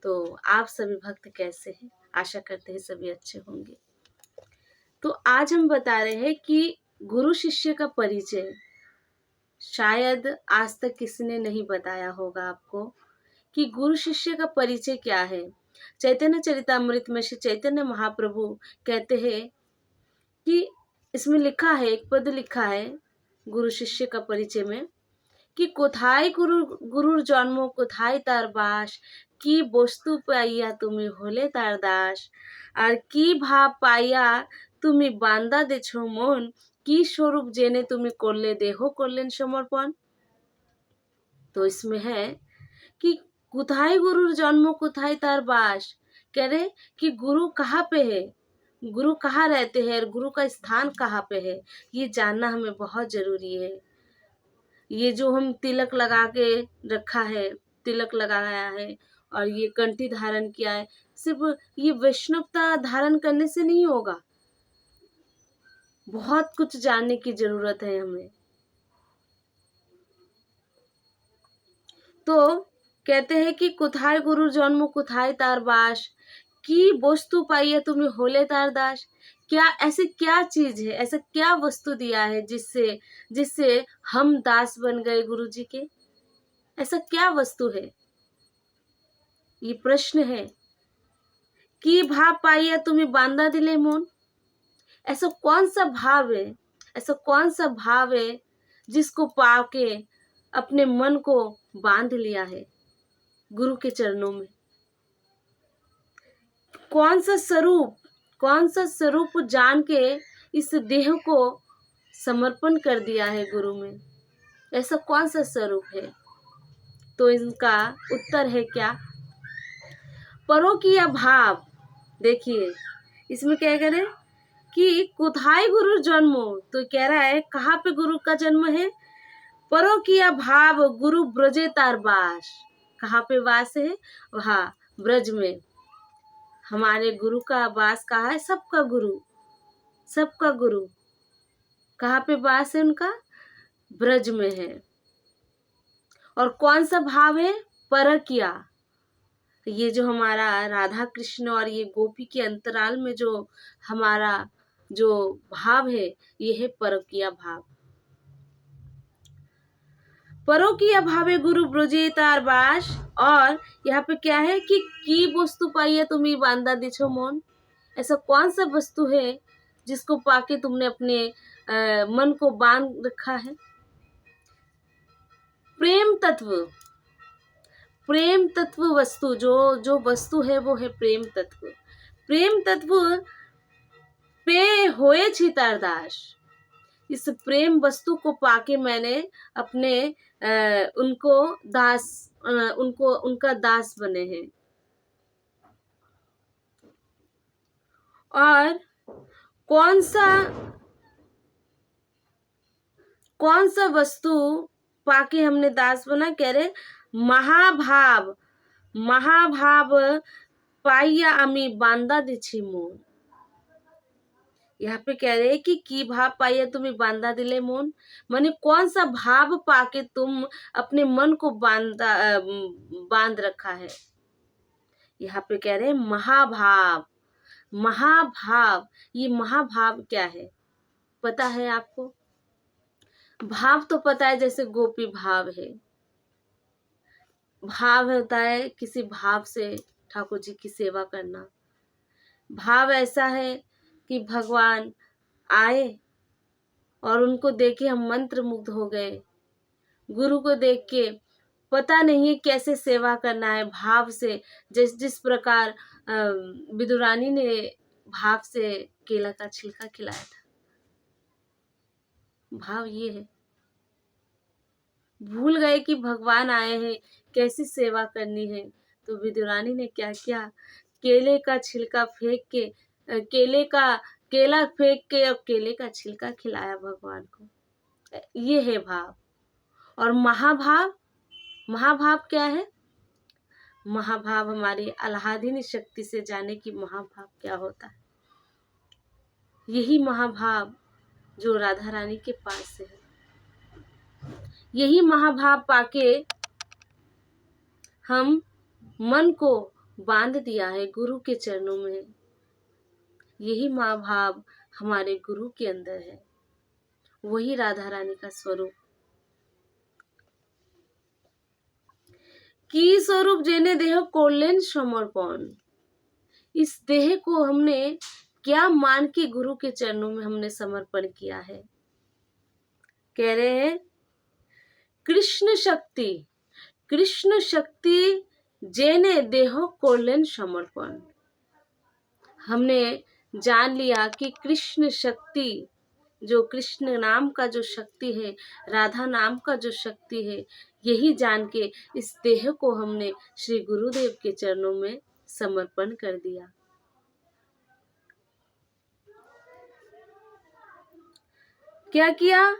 तो आप सभी भक्त कैसे हैं? आशा करते हैं सभी अच्छे होंगे। तो आज हम बता रहे हैं कि गुरु शिष्य का परिचय। शायद आज तक किसी ने नहीं बताया होगा आपको कि गुरु शिष्य का परिचय क्या है। चैतन्य चरितामृत में श्री चैतन्य महाप्रभु कहते हैं कि इसमें लिखा है, एक पद लिखा है गुरु शिष्य का परिचय में कि कोथाई गुरुर जन्म कोथाई तार बास, की बस्तु पाइया তুমি হলে তার দাস, আর কি ভাব পাইয়া তুমি বান্দা দেছো মন, কি स्वरूप জেনে তুমি করলে দেহ করলেন समर्पण। तो इसमें है कि कोथाई गुरुर जन्म कोथाई तार बास, कह रहे कि गुरु कहाँ पे है, गुरु कहाँ रहते हैं और गुरु का स्थान कहाँ पे है, ये जानना हमें बहुत जरूरी है। ये जो हम तिलक लगा के रखा है, तिलक लगाया है और ये कंठी धारण किया है, सिर्फ ये वैष्णवता धारण करने से नहीं होगा। बहुत कुछ जानने की जरूरत है हमें। तो कहते हैं कि कुथाय गुरु जन्म कुथाय तार बास, की वस्तु पाइए तुम्हें होले तार दास। क्या ऐसी क्या चीज है, ऐसा क्या वस्तु दिया है जिससे जिससे हम दास बन गए गुरु जी के? ऐसा क्या वस्तु है? ये प्रश्न है कि भाव पाइया तुम्हें बांधा दिले मोन। ऐसा कौन सा भाव है, ऐसा कौन सा भाव है जिसको पाके अपने मन को बांध लिया है गुरु के चरणों में? कौन सा स्वरूप जान के इस देह को समर्पण कर दिया है गुरु में? ऐसा कौन सा स्वरूप है? तो इनका उत्तर है क्या? परोकिया भाव। देखिए इसमें क्या कह रहे हैं कि कुथाई गुरु जन्मो, तो कह रहा है कहाँ पे गुरु का जन्म है? परोकिया भाव गुरु ब्रजे तार बास। कहाँ पे वास है? वहाँ ब्रज में। हमारे गुरु का वास कहाँ है? सबका गुरु, सबका गुरु कहाँ पे वास है उनका? ब्रज में है। और कौन सा भाव है? परकिया। ये जो हमारा राधा कृष्ण और ये गोपी के अंतराल में जो हमारा जो भाव है, ये है परकिया भाव। परोकिया भावे गुरु ब्रजे तार बास। और यहाँ पे क्या है कि की वस्तु पाइए तुम्हें बांधा दिछो मोन। ऐसा कौन सा वस्तु है जिसको पाके तुमने अपने मन को बांध रखा है? प्रेम तत्व। प्रेम तत्व वस्तु, जो वस्तु है वो है प्रेम तत्व। प्रेम तत्व पे होए छितार दास। इस प्रेम वस्तु को पाके मैंने अपने उनको दास, उनको उनका दास बने हैं। और कौन सा वस्तु पाके हमने दास बना, कह रहे महाभाव, महाभाव पाइया अमी बांदा दिछी मोन। यहाँ पे कह रहे हैं कि की भाव पाइया तुम्हें बांधा दिले मोन, माने कौन सा भाव पाके तुम अपने मन को बांध रखा है। यहाँ पे कह रहे हैं महाभाव, महाभाव, ये महाभाव क्या है पता है आपको? भाव तो पता है, जैसे गोपी भाव है, भाव होता है किसी भाव से ठाकुर जी की सेवा करना। भाव ऐसा है कि भगवान आए और उनको देखे हम मंत्र मुग्ध हो गए, गुरु को देख के पता नहीं है कैसे सेवा करना है भाव से, जिस प्रकार विदुरानी ने भाव से केला का छिलका खिलाया था। भाव ये है, भूल गए कि भगवान आए हैं, कैसी सेवा करनी है। तो विदुरानी ने क्या किया, केले का छिलका फेंक के, केला फेंक के और केले का छिलका खिलाया भगवान को। ये है भाव। और महाभाव, महाभाव क्या है? महाभाव हमारी आह्लादिनी शक्ति से जाने की महाभाव क्या होता है। यही महाभाव जो राधा रानी के पास से है, यही महाभाव पाके हम मन को बांध दिया है गुरु के चरणों में। यही महाभाव हमारे गुरु के अंदर है, वही राधा रानी का स्वरूप। की स्वरूप जेने देह कोलेन समर्पण, इस देह को हमने क्या मान के गुरु के चरणों में हमने समर्पण किया है। कह रहे हैं कृष्ण शक्ति, कृष्ण शक्ति जेने देहो कोलेन समर्पण। हमने जान लिया कि कृष्ण शक्ति, जो कृष्ण नाम का जो शक्ति है, राधा नाम का जो शक्ति है, यही जान के इस देह को हमने श्री गुरुदेव के चरणों में समर्पण कर दिया। क्या किया?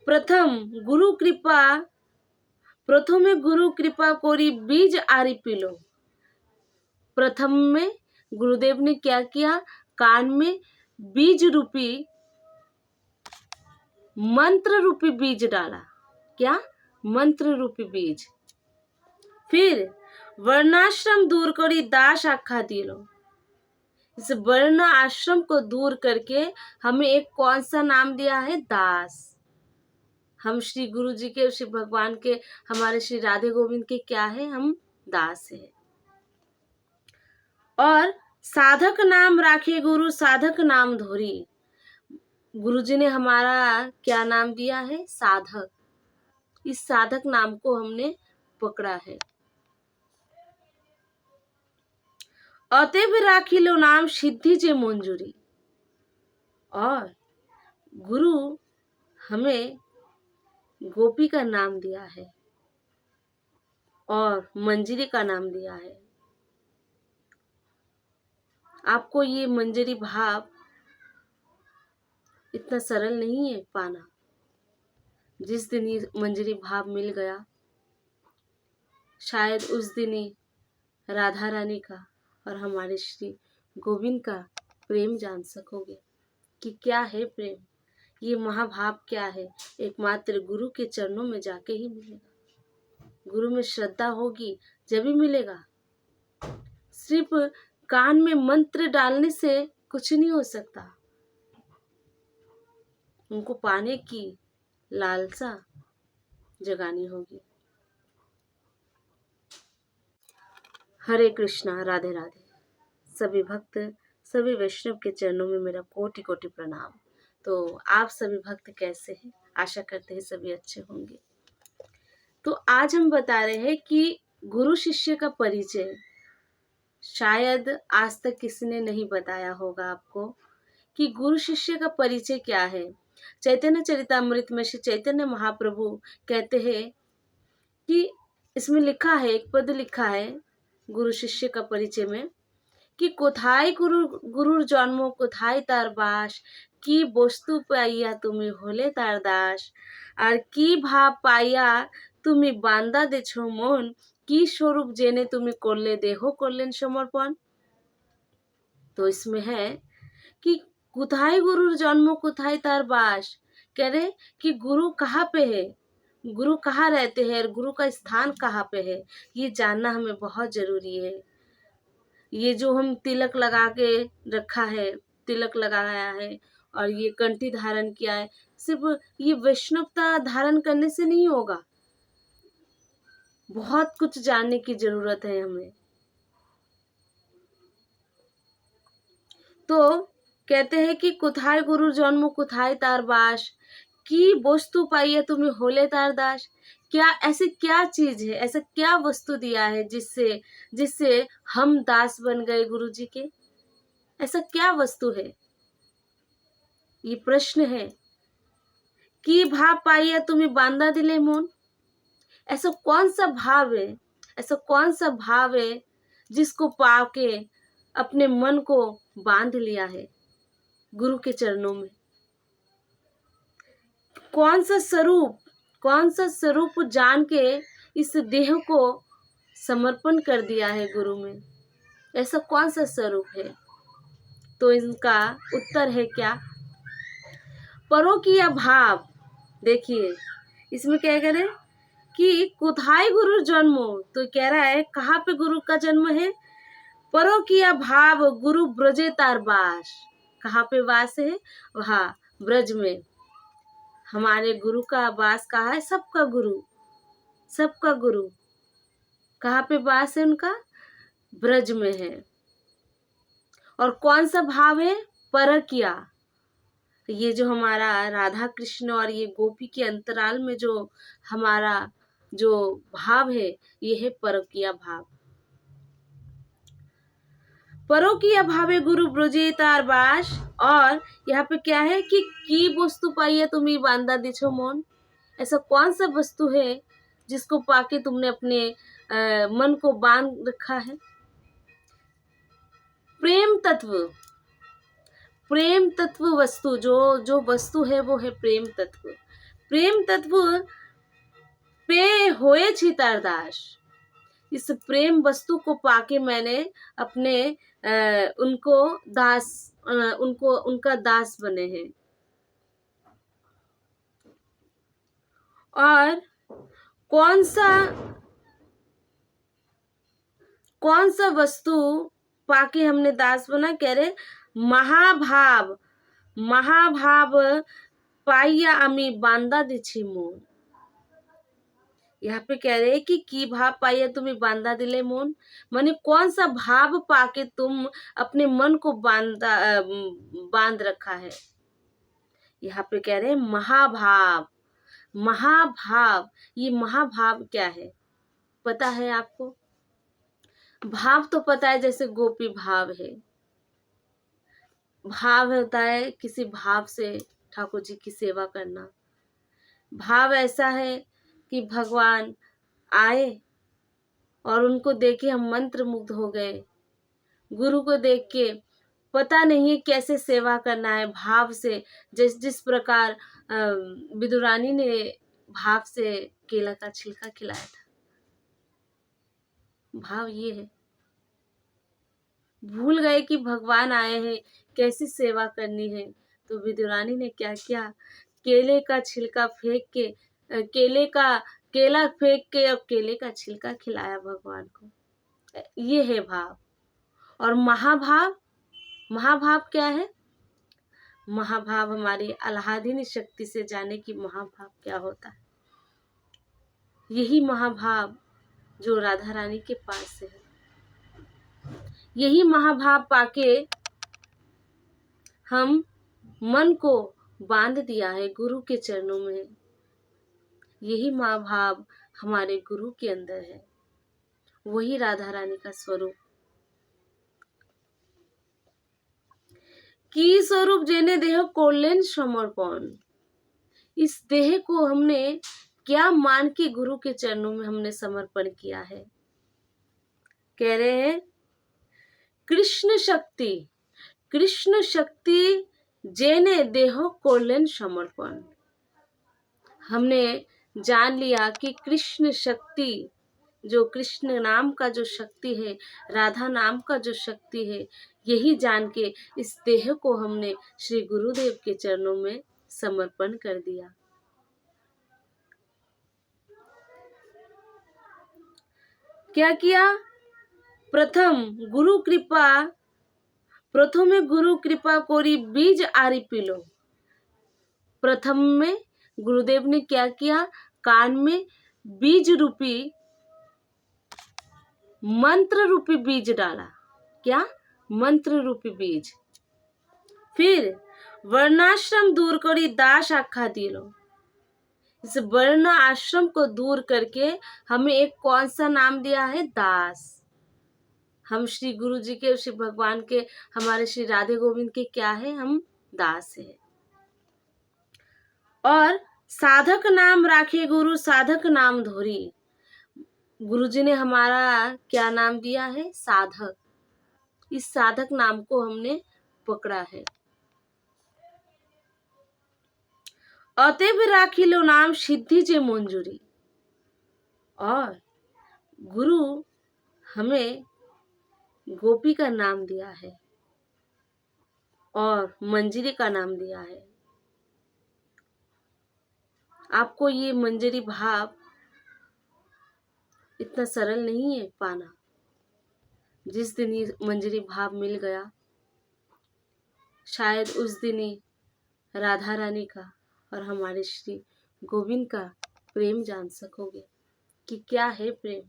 प्रथमे गुरु कृपा कोरी बीज आरी पिलो। प्रथम में गुरुदेव ने क्या किया? कान में बीज रूपी, मंत्र रूपी बीज डाला। क्या? मंत्र रूपी बीज। फिर वर्णाश्रम दूर करी दास आखा दिलो। इस वर्ण आश्रम को दूर करके हमें एक कौन सा नाम दिया है? दास। हम श्री गुरु जी के, श्री भगवान के, हमारे श्री राधे गोविंद के क्या है? हम दास है। और साधक नाम राखे गुरु, साधक नाम धोरी। गुरु जी ने हमारा क्या नाम दिया है? साधक। इस साधक नाम को हमने पकड़ा है। अतएव राखी लो नाम सिद्धि जे मंजूरी। और गुरु हमें गोपी का नाम दिया है और मंजरी का नाम दिया है। आपको ये मंजरी भाव इतना सरल नहीं है पाना। जिस दिन ये मंजरी भाव मिल गया, शायद उस दिन ही राधा रानी का और हमारे श्री गोविंद का प्रेम जान सकोगे कि क्या है प्रेम, ये महाभाव क्या है। एकमात्र गुरु के चरणों में जाके ही मिलेगा। गुरु में श्रद्धा होगी जब ही मिलेगा। सिर्फ कान में मंत्र डालने से कुछ नहीं हो सकता। उनको पाने की लालसा जगानी होगी। हरे कृष्णा, राधे राधे। सभी भक्त, सभी वैष्णव के चरणों में मेरा कोटि कोटि प्रणाम। तो आप सभी भक्त कैसे हैं? आशा करते हैं सभी अच्छे होंगे। तो आज हम बता रहे हैं कि गुरु शिष्य का परिचय शायद आज तक किसी ने नहीं बताया होगा आपको कि गुरु शिष्य का परिचय क्या है। चैतन्य चरितामृत में श्री चैतन्य महाप्रभु कहते हैं कि इसमें लिखा है, एक पद लिखा है गुरु शिष्य का परिचय में कि कोथाई गुरुर जन्म, कोथाई तार बास, কি বস্তু পাইয়া তুমি হলে তার দাস, আর কি ভাব পাইয়া তুমি বান্দা দেছ মন, কি स्वरूप জেনে তুমি করলে দেহ করলেন সমর্পণ। तो इसमें है कि कुथाई गुरु जन्म कुथाई तार बास, कह रहे कि गुरु कहाँ पे है, गुरु कहाँ रहते हैं और गुरु का स्थान कहाँ पे है, ये जानना हमें बहुत जरूरी है। ये जो हम तिलक लगा के रखा है, तिलक लगाया है और ये कंठी धारण किया है, सिर्फ ये वैष्णवता धारण करने से नहीं होगा, बहुत कुछ जानने की जरूरत है हमें। तो कहते हैं कि कुथाय गुरु जन्म कुथाय तार बास, की वस्तु पाइए तुम्हें होले तार दास। क्या ऐसी क्या चीज है, ऐसा क्या वस्तु दिया है जिससे जिससे हम दास बन गए गुरु जी के, ऐसा क्या वस्तु है, ये प्रश्न है। की भाव पाइए तुम्हें बांधा दिले मोन, ऐसा कौन सा भाव है, ऐसा कौन सा भाव है जिसको पाके अपने मन को बांध लिया है गुरु के चरणों में। कौन सा स्वरूप जान के इस देह को समर्पण कर दिया है गुरु में, ऐसा कौन सा स्वरूप है। तो इनका उत्तर है क्या, परोकिया भाव। देखिए इसमें क्या कह रहे हैं कि कुथाई गुरु जन्मो, तो कह रहा है कहाँ पे गुरु का जन्म है, परोकिया भाव गुरु ब्रजे तार बास। कहाँ पे वास है, वहाँ ब्रज में हमारे गुरु का वास कहाँ है, सबका गुरु कहाँ पे वास है उनका, ब्रज में है। और कौन सा भाव है, परकिया। ये जो हमारा राधा कृष्ण और ये गोपी के अंतराल में जो हमारा जो भाव है, ये है परकिया भाव। परोकिया भावे गुरु ब्रजे तार बास। और यहाँ पे क्या है कि की वस्तु पाइए तुम्हें बांधा दिछो मोन, ऐसा कौन सा वस्तु है जिसको पाके तुमने अपने मन को बांध रखा है। प्रेम तत्व वस्तु, जो वस्तु है वो है प्रेम तत्व पे होए छितार दास। इस प्रेम वस्तु को पाके मैंने अपने उनका दास बने हैं। और कौन सा वस्तु पाके हमने दास बना, कह रहे महाभाव पाइया आमी बांधा दिछी मोन। यहाँ पे कह रहे हैं कि की भाव पाइया तुम्हें बांधा दिले मोन, माने कौन सा भाव पाके तुम अपने मन को बांध रखा है। यहाँ पे कह रहे हैं महाभाव। ये महाभाव क्या है, पता है आपको। भाव तो पता है, जैसे गोपी भाव है, भाव होता है किसी भाव से ठाकुर जी की सेवा करना। भाव ऐसा है कि भगवान आए और उनको देखे हम मंत्र मुग्ध हो गए, गुरु को देख के पता नहीं है कैसे सेवा करना है भाव से। जिस प्रकार विदुरानी ने भाव से केला का छिलका खिलाया था, भाव ये है। भूल गए कि भगवान आए हैं, कैसी सेवा करनी है, तो विदुरानी ने क्या किया, केले का छिलका फेंक के केला फेंक के और केले का छिलका खिलाया भगवान को। ये है भाव। और महाभाव क्या है, महाभाव हमारी आह्लादिनी शक्ति से जाने की महाभाव क्या होता है। यही महाभाव जो राधा रानी के पास है, यही महाभाव पाके हम मन को बांध दिया है गुरु के चरणों में। यही महाभाव हमारे गुरु के अंदर है, वही राधा रानी का स्वरूप। की स्वरूप जेने देह कोलेन समर्पण। इस देह को हमने क्या मान के गुरु के चरणों में हमने समर्पण किया है। कह रहे हैं कृष्ण शक्ति जेने देहो कोलेन समर्पण। हमने जान लिया कि कृष्ण शक्ति, जो कृष्ण नाम का जो शक्ति है, राधा नाम का जो शक्ति है, यही जान के इस देह को हमने श्री गुरुदेव के चरणों में समर्पण कर दिया। क्या किया? प्रथमे गुरु कृपा कोरी बीज आरी पिलो। प्रथम में गुरुदेव ने क्या किया? कान में बीज रूपी, मंत्र रूपी बीज डाला। क्या? मंत्र रूपी बीज। फिर वर्णाश्रम दूर करी दास आखा दिलो। इस वर्ण आश्रम को दूर करके हमें एक कौन सा नाम दिया है? दास। हम श्री गुरु जी के, श्री भगवान के, हमारे श्री राधे गोविंद के क्या है? हम दास है। और साधक नाम राखे गुरु, साधक नाम धोरी। गुरु जी ने हमारा क्या नाम दिया है? साधक। इस साधक नाम को हमने पकड़ा है। अतएव राखी लो नाम सिद्धि जे मंजूरी। और गुरु हमें गोपी का नाम दिया है और मंजरी का नाम दिया है। आपको ये मंजरी भाव इतना सरल नहीं है पाना। जिस दिन ये मंजरी भाव मिल गया, शायद उस दिन ही राधा रानी का और हमारे श्री गोविंद का प्रेम जान सकोगे कि क्या है प्रेम,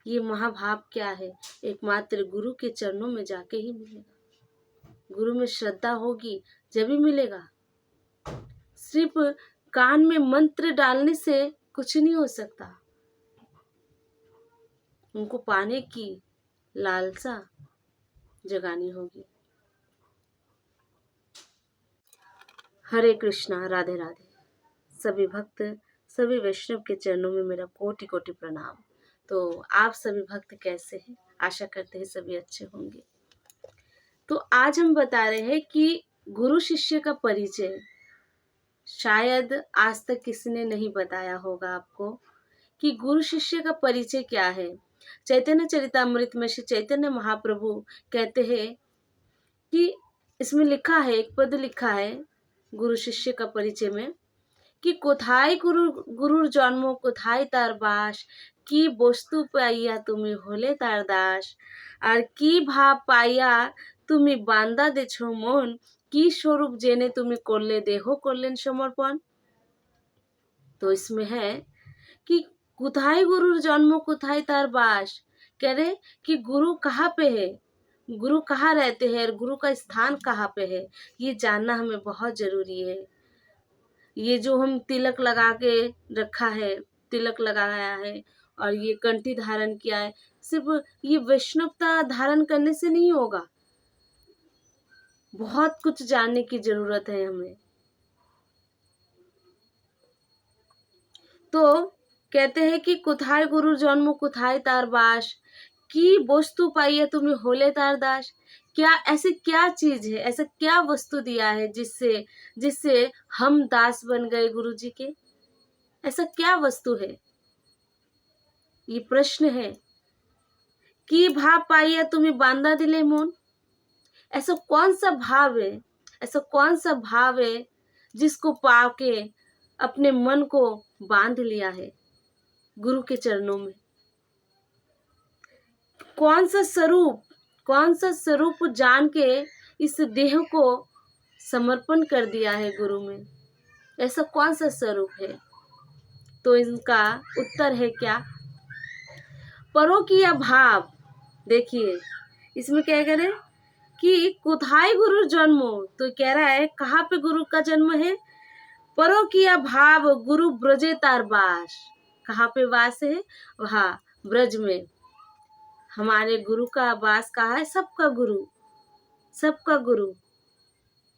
ये महाभाव क्या है। एकमात्र गुरु के चरणों में जाके ही मिलेगा। गुरु में श्रद्धा होगी जब ही मिलेगा। सिर्फ कान में मंत्र डालने से कुछ नहीं हो सकता। उनको पाने की लालसा जगानी होगी। हरे कृष्णा, राधे राधे। सभी भक्त, सभी वैष्णव के चरणों में मेरा कोटि कोटि प्रणाम। तो आप सभी भक्त कैसे हैं? आशा करते हैं सभी अच्छे होंगे। तो आज हम बता रहे हैं कि गुरु शिष्य का परिचय। शायद आज तक किसी ने नहीं बताया होगा आपको कि गुरु शिष्य का परिचय क्या है। चैतन्य चरितामृत में श्री चैतन्य महाप्रभु कहते हैं कि इसमें लिखा है, एक पद लिखा है गुरु शिष्य का परिचय में कि कोथाई गुरुर जन्म कोथाई तार बास, की बस्तु पाइया তুমি হলে তার দাস, আর কি ভাব পাইয়া তুমি বান্দা দেছো মন, কি स्वरूप जेने তুমি করলে देह করলেন समर्पण। तो इसमें है कि कुथाई गुरु जन्म कुथाई तार बास। कह रहे कि गुरु कहाँ पे है, गुरु कहाँ रहते हैं और गुरु का स्थान कहाँ पे है, ये जानना हमें बहुत जरूरी है। ये जो हम तिलक लगा के रखा है, तिलक लगाया है और ये कंठी धारण किया है, सिर्फ ये वैष्णवता धारण करने से नहीं होगा। बहुत कुछ जानने की जरूरत है हमें। तो कहते हैं कि कुथाय गुरु जन्म कुथाय तार बास, की वस्तु पाइए तुम्हें होले तार दास। क्या ऐसी क्या चीज है, ऐसा क्या वस्तु दिया है जिससे जिससे हम दास बन गए गुरु जी के? ऐसा क्या वस्तु है? ये प्रश्न है। कि भाव पाइए तुम्हें बांधा दिले मोन। ऐसा कौन सा भाव है, ऐसा कौन सा भाव है जिसको पा के अपने मन को बांध लिया है गुरु के चरणों में? कौन सा स्वरूप जान के इस देह को समर्पण कर दिया है गुरु में? ऐसा कौन सा स्वरूप है? तो इनका उत्तर है क्या? परोकिया भाव। देखिए इसमें क्या कह रहे हैं कि कुथाई गुरु जन्म, तो कह रहा है कहाँ पे गुरु का जन्म है? परोकिया भाव गुरु ब्रजे तार बास। कहाँ पे वास है? वहाँ ब्रज में। हमारे गुरु का वास कहाँ है? सबका गुरु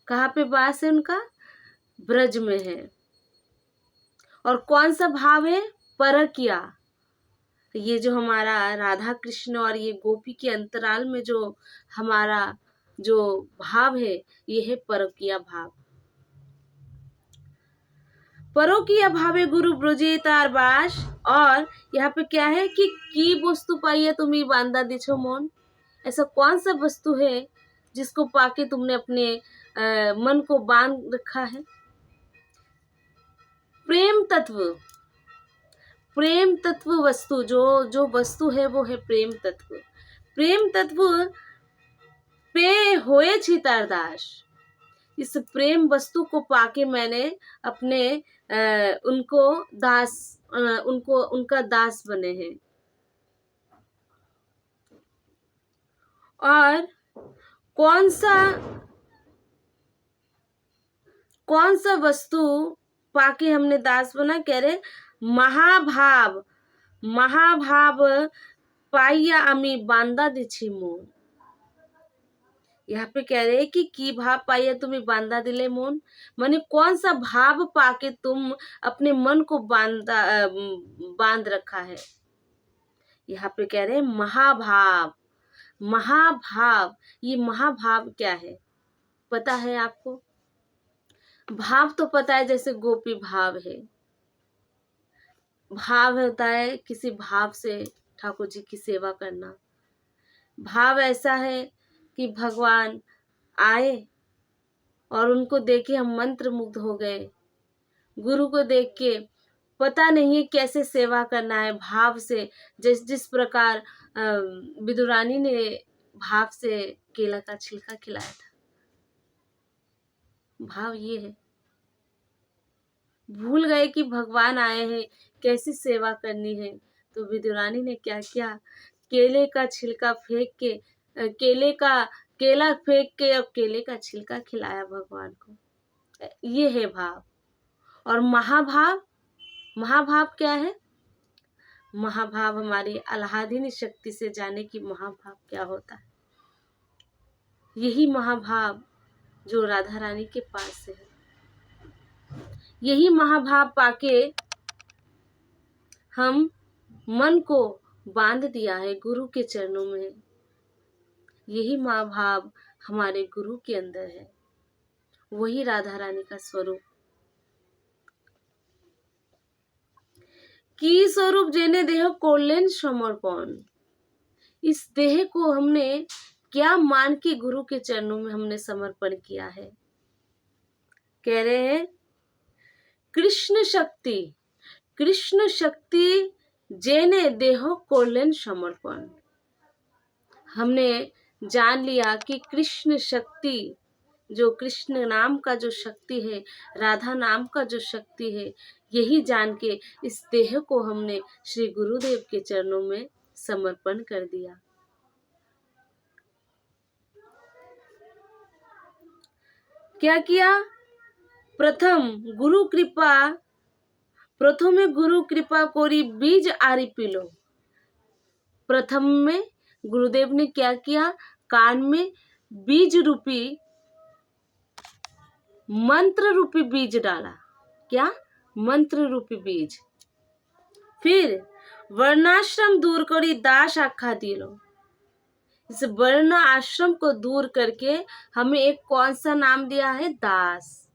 कहाँ पे वास है उनका? ब्रज में है। और कौन सा भाव है? परकिया। ये जो हमारा राधा कृष्ण और ये गोपी के अंतराल में जो हमारा जो भाव है ये है परकीय भाव। परकीय भावे गुरु ब्रजे तार बास। और यहाँ पे क्या है कि की वस्तु पाइए तुम्हें बांधा दिछो मन। ऐसा कौन सा वस्तु है जिसको पाके तुमने अपने मन को बांध रखा है। प्रेम तत्व, प्रेम तत्व वस्तु, जो वस्तु है वो है प्रेम तत्व। प्रेम तत्व पे होए छितार दास। इस प्रेम वस्तु को पाके मैंने अपने उनको दास, उनको उनका दास बने हैं। और कौन सा वस्तु पाके हमने दास बना, कह रहे महाभाव, महाभाव पाइया आमी बांधा दिछि मन। यहाँ पे कह रहे हैं कि की भाव पाइया तुम्हें बांधा दिले मन, माने कौन सा भाव पाके तुम अपने मन को बांध रखा है। यहाँ पे कह रहे हैं महाभाव, महाभाव। ये महाभाव क्या है पता है आपको? भाव तो पता है, जैसे गोपी भाव है। भाव होता है किसी भाव से ठाकुर जी की सेवा करना। भाव ऐसा है कि भगवान आए और उनको देखे हम मंत्र मुग्ध हो गए। गुरु को देख के पता नहीं कैसे सेवा करना है भाव से। जिस प्रकार विदुरानी ने भाव से केला का छिलका खिलाया था। भाव ये है। भूल गए कि भगवान आए हैं, कैसी सेवा करनी है। तो विदुरानी ने क्या किया, केले का छिलका फेंक के, केला फेंक के और केले का छिलका खिलाया भगवान को। ये है भाव। और महाभाव, महाभाव क्या है? महाभाव हमारी आह्लादिनी शक्ति से जाने की महाभाव क्या होता है। यही महाभाव जो राधा रानी के पास है। यही महाभाव पाके हम मन को बांध दिया है गुरु के चरणों में। यही महाभाव हमारे गुरु के अंदर है। वही राधा रानी का स्वरूप। की स्वरूप जेने देह कोलेन समर्पण। इस देह को हमने क्या मान के गुरु के चरणों में हमने समर्पण किया है। कह रहे हैं कृष्ण शक्ति, कृष्ण शक्ति जेने देहो कोलेन समर्पण। हमने जान लिया कि कृष्ण शक्ति, जो कृष्ण नाम का जो शक्ति है, राधा नाम का जो शक्ति है, यही जान के इस देह को हमने श्री गुरुदेव के चरणों में समर्पण कर दिया। क्या किया? प्रथमे गुरु कृपा कोरी बीज आरी पिलो। प्रथम में गुरुदेव ने क्या किया? कान में बीज रूपी, मंत्र रूपी बीज डाला। क्या? मंत्र रूपी बीज। फिर वर्णाश्रम दूर करी दास आखा दिलो। इस वर्ण आश्रम को दूर करके हमें एक कौन सा नाम दिया है? दास।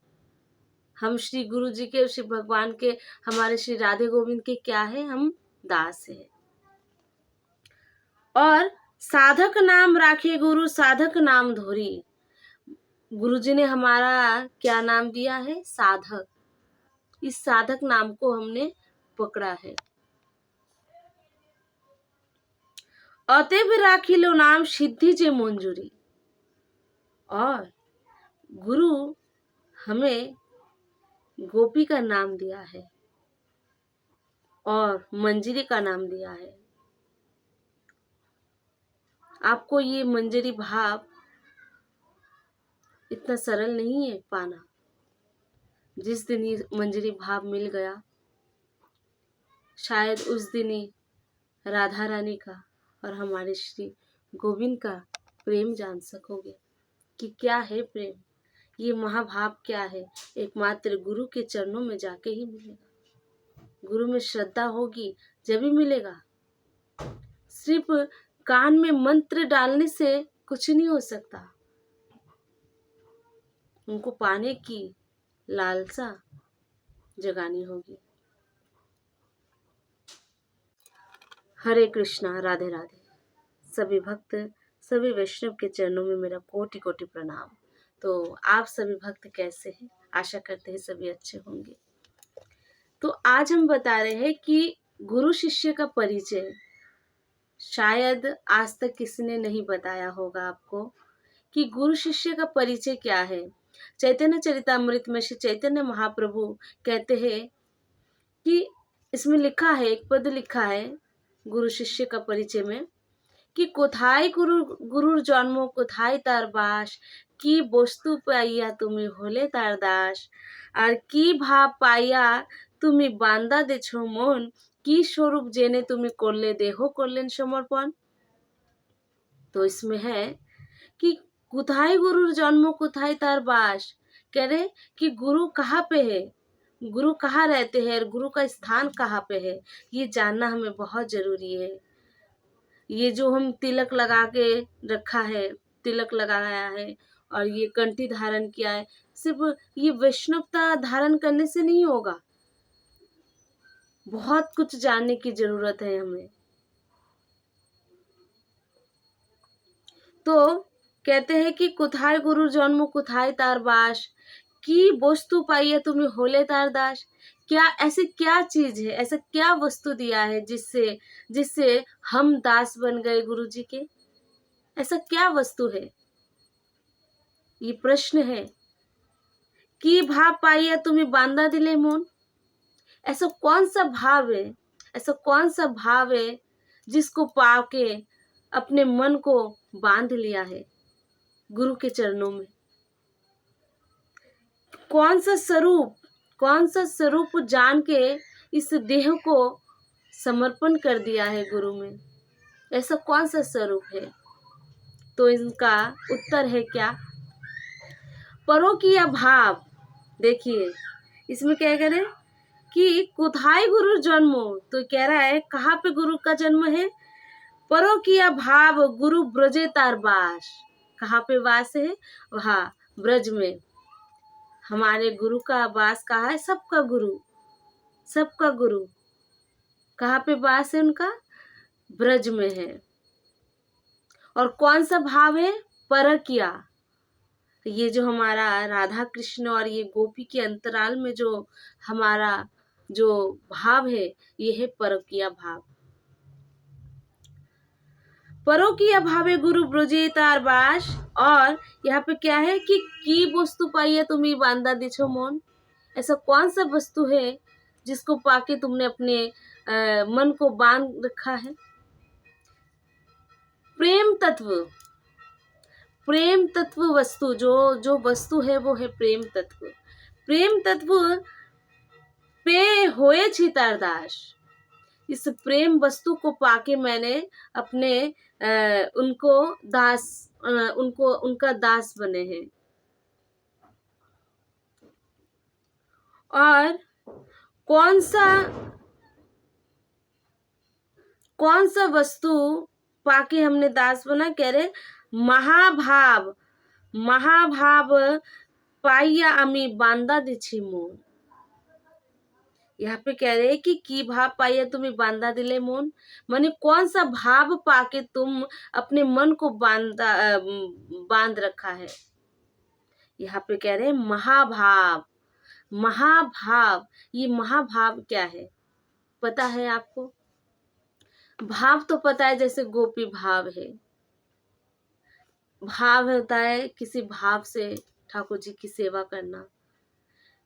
हम श्री गुरु जी के, श्री भगवान के, हमारे श्री राधे गोविंद के क्या है? हम दास है। और साधक नाम राखे गुरु, साधक नाम धोरी। गुरु जी ने हमारा क्या नाम दिया है? साधक। इस साधक नाम को हमने पकड़ा है। अतएव राखी लो नाम सिद्धि जे मंजूरी। और गुरु हमें गोपी का नाम दिया है और मंजरी का नाम दिया है। आपको ये मंजरी भाव इतना सरल नहीं है पाना। जिस दिन ये मंजरी भाव मिल गया, शायद उस दिन ही राधा रानी का और हमारे श्री गोविंद का प्रेम जान सकोगे कि क्या है प्रेम, ये महाभाव क्या है। एकमात्र गुरु के चरणों में जाके ही मिलेगा। गुरु में श्रद्धा होगी जब ही मिलेगा। सिर्फ कान में मंत्र डालने से कुछ नहीं हो सकता। उनको पाने की लालसा जगानी होगी। हरे कृष्णा, राधे राधे। सभी भक्त, सभी वैष्णव के चरणों में मेरा कोटि कोटि प्रणाम। तो आप सभी भक्त कैसे हैं? आशा करते हैं सभी अच्छे होंगे। तो आज हम बता रहे हैं कि गुरु शिष्य का परिचय शायद आज तक किसी ने नहीं बताया होगा आपको कि गुरु शिष्य का परिचय क्या है। चैतन्य चरितामृत में श्री चैतन्य महाप्रभु कहते हैं कि इसमें लिखा है, एक पद लिखा है गुरु शिष्य का परिचय में कि कोथाई गुरुर जन्म कोथाई तार बास की बस्तु पाइया তুমি হলে তার দাস আর কি ভাব পাইয়া তুমি বান্দা দেছো মন কি स्वरूप জেনে তুমি করলে দেহ করলেন সমর্পণ। तो इसमें है कि कुथाई गुरु जन्म कुथाई तार बास, कह रहे कि गुरु कहाँ पे है, गुरु कहाँ रहते हैं और गुरु का स्थान कहाँ पे है, ये जानना हमें बहुत जरूरी है। ये जो हम तिलक लगा के रखा है, तिलक लगाया है और ये कंठी धारण किया है, सिर्फ ये वैष्णवता धारण करने से नहीं होगा, बहुत कुछ जानने की जरूरत है हमें। तो कहते हैं कि कुथाय गुरु जन्म कुथाय तार बास की वस्तु पाइए तुम्हें होले तार दास। क्या ऐसी क्या चीज है, ऐसा क्या वस्तु दिया है जिससे जिससे हम दास बन गए गुरु जी के? ऐसा क्या वस्तु है, ये प्रश्न है। कि भाव पाइए तुम्हें बांधा दिले मोन, ऐसा कौन सा भाव है, ऐसा कौन सा भाव है जिसको पाके अपने मन को बांध लिया है गुरु के चरणों में? कौन सा स्वरूप जान के इस देह को समर्पण कर दिया है गुरु में? ऐसा कौन सा स्वरूप है? तो इनका उत्तर है क्या? परों की यह भाव। देखिए इसमें क्या कह रहे हैं कि कुथाई गुरु जन्मो, तो कह रहा है कहाँ पे गुरु का जन्म है? परों की यह भाव गुरु ब्रजे तार बास। कहाँ पे वास है? वहाँ ब्रज में हमारे गुरु का वास कहाँ है? सबका गुरु, सबका गुरु कहाँ पे वास है उनका? ब्रज में है। और कौन सा भाव है? परकिया। ये जो हमारा राधा कृष्ण और ये गोपी के अंतराल में जो हमारा जो भाव है, ये है परकिया भाव। परोकिया भावे गुरु ब्रजे तार बास। और यहाँ पे क्या है कि की वस्तु पाइए तुम्हें बांधा दिछो मोन। ऐसा कौन सा वस्तु है जिसको पाके तुमने अपने मन को बांध रखा है? प्रेम तत्व, प्रेम तत्व वस्तु, जो वस्तु है वो है प्रेम तत्व। प्रेम तत्व पे होए छितार दास। इस प्रेम वस्तु को पाके मैंने अपने उनको दास उनको उनका दास बने हैं। और कौन सा वस्तु पाके हमने दास बना? कह रहे महाभाव, महाभाव पाइया आमी बांधा दिछि मोन। यहाँ पे कह रहे हैं कि की भाव पाइया तुम्हें बांधा दिले मोन, माने कौन सा भाव पाके तुम अपने मन को बांध रखा है। यहाँ पे कह रहे हैं महाभाव, महाभाव। ये महाभाव क्या है पता है आपको? भाव तो पता है, जैसे गोपी भाव है, भाव होता है किसी भाव से ठाकुर जी की सेवा करना।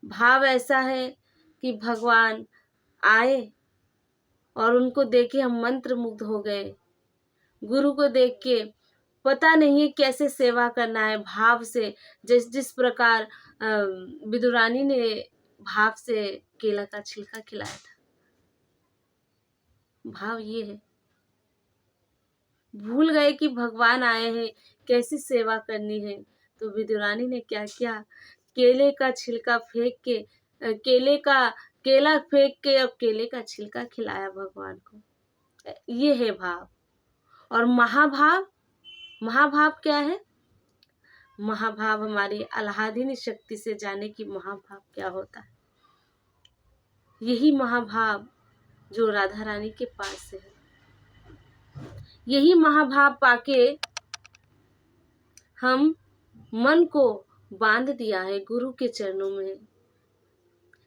भाव ऐसा है कि भगवान आए और उनको देखे हम मंत्र मुग्ध हो गए। गुरु को देख के पता नहीं है कैसे सेवा करना है भाव से। जिस प्रकार विदुरानी ने भाव से केला का छिलका खिलाया था, भाव ये है। भूल गए कि भगवान आए हैं, कैसी सेवा करनी है। तो विदुरानी ने क्या किया? केले का छिलका फेंक के केला फेंक के और केले का छिलका खिलाया भगवान को। ये है भाव। और महाभाव, महाभाव क्या है? महाभाव हमारी आह्लादिनी शक्ति से जाने कि महाभाव क्या होता है। यही महाभाव जो राधा रानी के पास है, यही महाभाव पाके हम मन को बांध दिया है गुरु के चरणों में।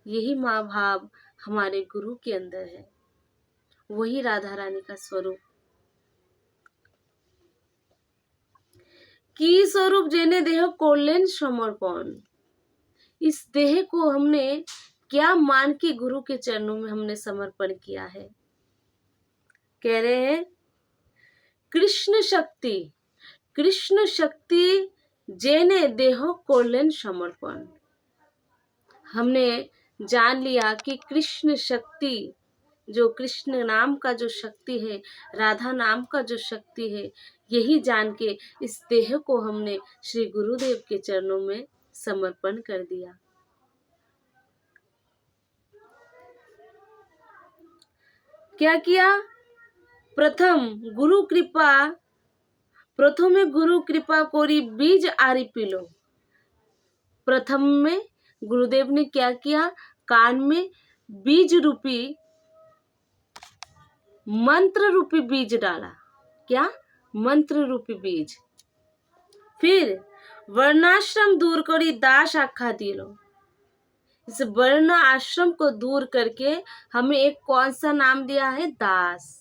यही महाभाव हमारे गुरु के अंदर है, वही राधा रानी का स्वरूप। की स्वरूप जेने देह कोलेन समर्पण, इस देह को हमने क्या मान के गुरु के चरणों में हमने समर्पण किया है। कह रहे हैं कृष्ण शक्ति, कृष्ण शक्ति जेने देह कोलेन समर्पण। हमने जान लिया कि कृष्ण शक्ति, जो कृष्ण नाम का जो शक्ति है, राधा नाम का जो शक्ति है, यही जान के इस देह को हमने श्री गुरुदेव के चरणों में समर्पण कर दिया। क्या किया? प्रथमे गुरु कृपा कोरी बीज आरी पिलो। प्रथम में गुरुदेव ने क्या किया? कान में बीज रूपी, मंत्र रूपी बीज डाला। क्या? मंत्र रूपी बीज। फिर वर्णाश्रम दूर करी दास आखा दिलो। इस वर्ण आश्रम को दूर करके हमें एक कौन सा नाम दिया है? दास।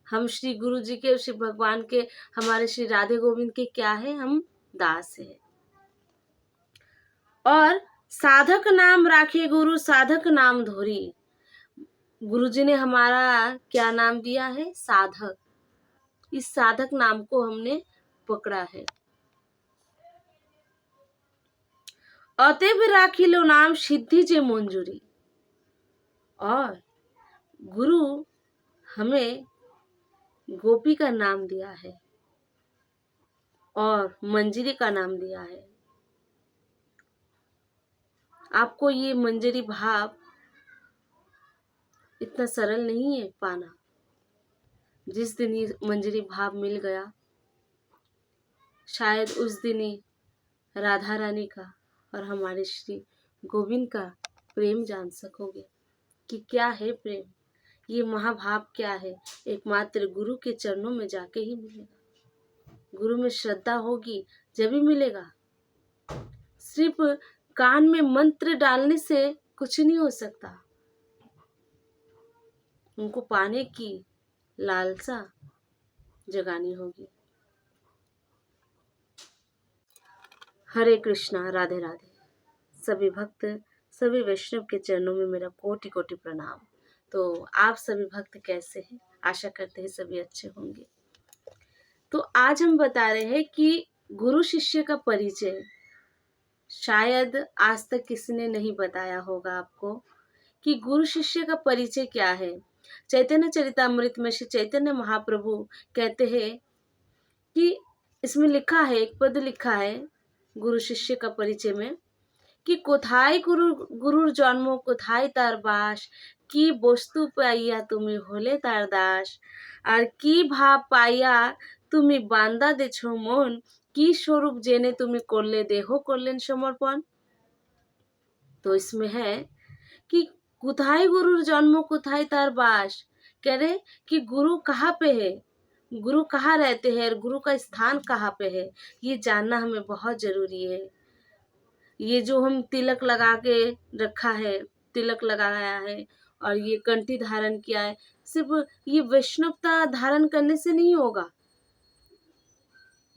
हम श्री गुरु जी के, श्री भगवान के, हमारे श्री राधे गोविंद के क्या है? हम दास है। और साधक नाम राखे गुरु साधक नाम धोरी। गुरु जी ने हमारा क्या नाम दिया है? साधक। इस साधक नाम को हमने पकड़ा है। अतएव राखी लो नाम सिद्धि जे मंजूरी। और गुरु हमें गोपी का नाम दिया है और मंजरी का नाम दिया है। आपको ये मंजरी भाव इतना सरल नहीं है पाना। जिस दिन ये मंजरी भाव मिल गया, शायद उस दिन ही राधा रानी का और हमारे श्री गोविंद का प्रेम जान सकोगे कि क्या है प्रेम, ये महाभाव क्या है। एकमात्र गुरु के चरणों में जाके ही मिलेगा। गुरु में श्रद्धा होगी जब ही मिलेगा। सिर्फ कान में मंत्र डालने से कुछ नहीं हो सकता। उनको पाने की लालसा जगानी होगी। हरे कृष्णा, राधे राधे। सभी भक्त, सभी वैष्णव के चरणों में मेरा कोटि कोटि प्रणाम। तो आप सभी भक्त कैसे हैं? आशा करते हैं सभी अच्छे होंगे। तो आज हम बता रहे हैं कि गुरु शिष्य का परिचय। शायद आज तक किसी ने नहीं बताया होगा आपको कि गुरु शिष्य का परिचय क्या है। चैतन्य चरितामृत में श्री चैतन्य महाप्रभु कहते हैं कि इसमें लिखा है, एक पद लिखा है गुरु शिष्य का परिचय में कि कोथाई गुरुर जन्म कोथाई तार बास, की बस्तु पाइया তুমি হলে তার দাস, আর কি ভাব পাইয়া তুমি বান্দা দেছো মন, কি स्वरूप जेने তুমি করলে देह করলেন समर्पण। तो इसमें है कि कोथाई गुरुर जन्म कोथाई तार बास। कह रहे कि गुरु कहाँ पे है, गुरु कहाँ रहते हैं और गुरु का स्थान कहाँ पे है, ये जानना हमें बहुत जरूरी है। ये जो हम तिलक लगा के रखा है, तिलक लगाया है और ये कंठी धारण किया है, सिर्फ ये वैष्णवता धारण करने से नहीं होगा।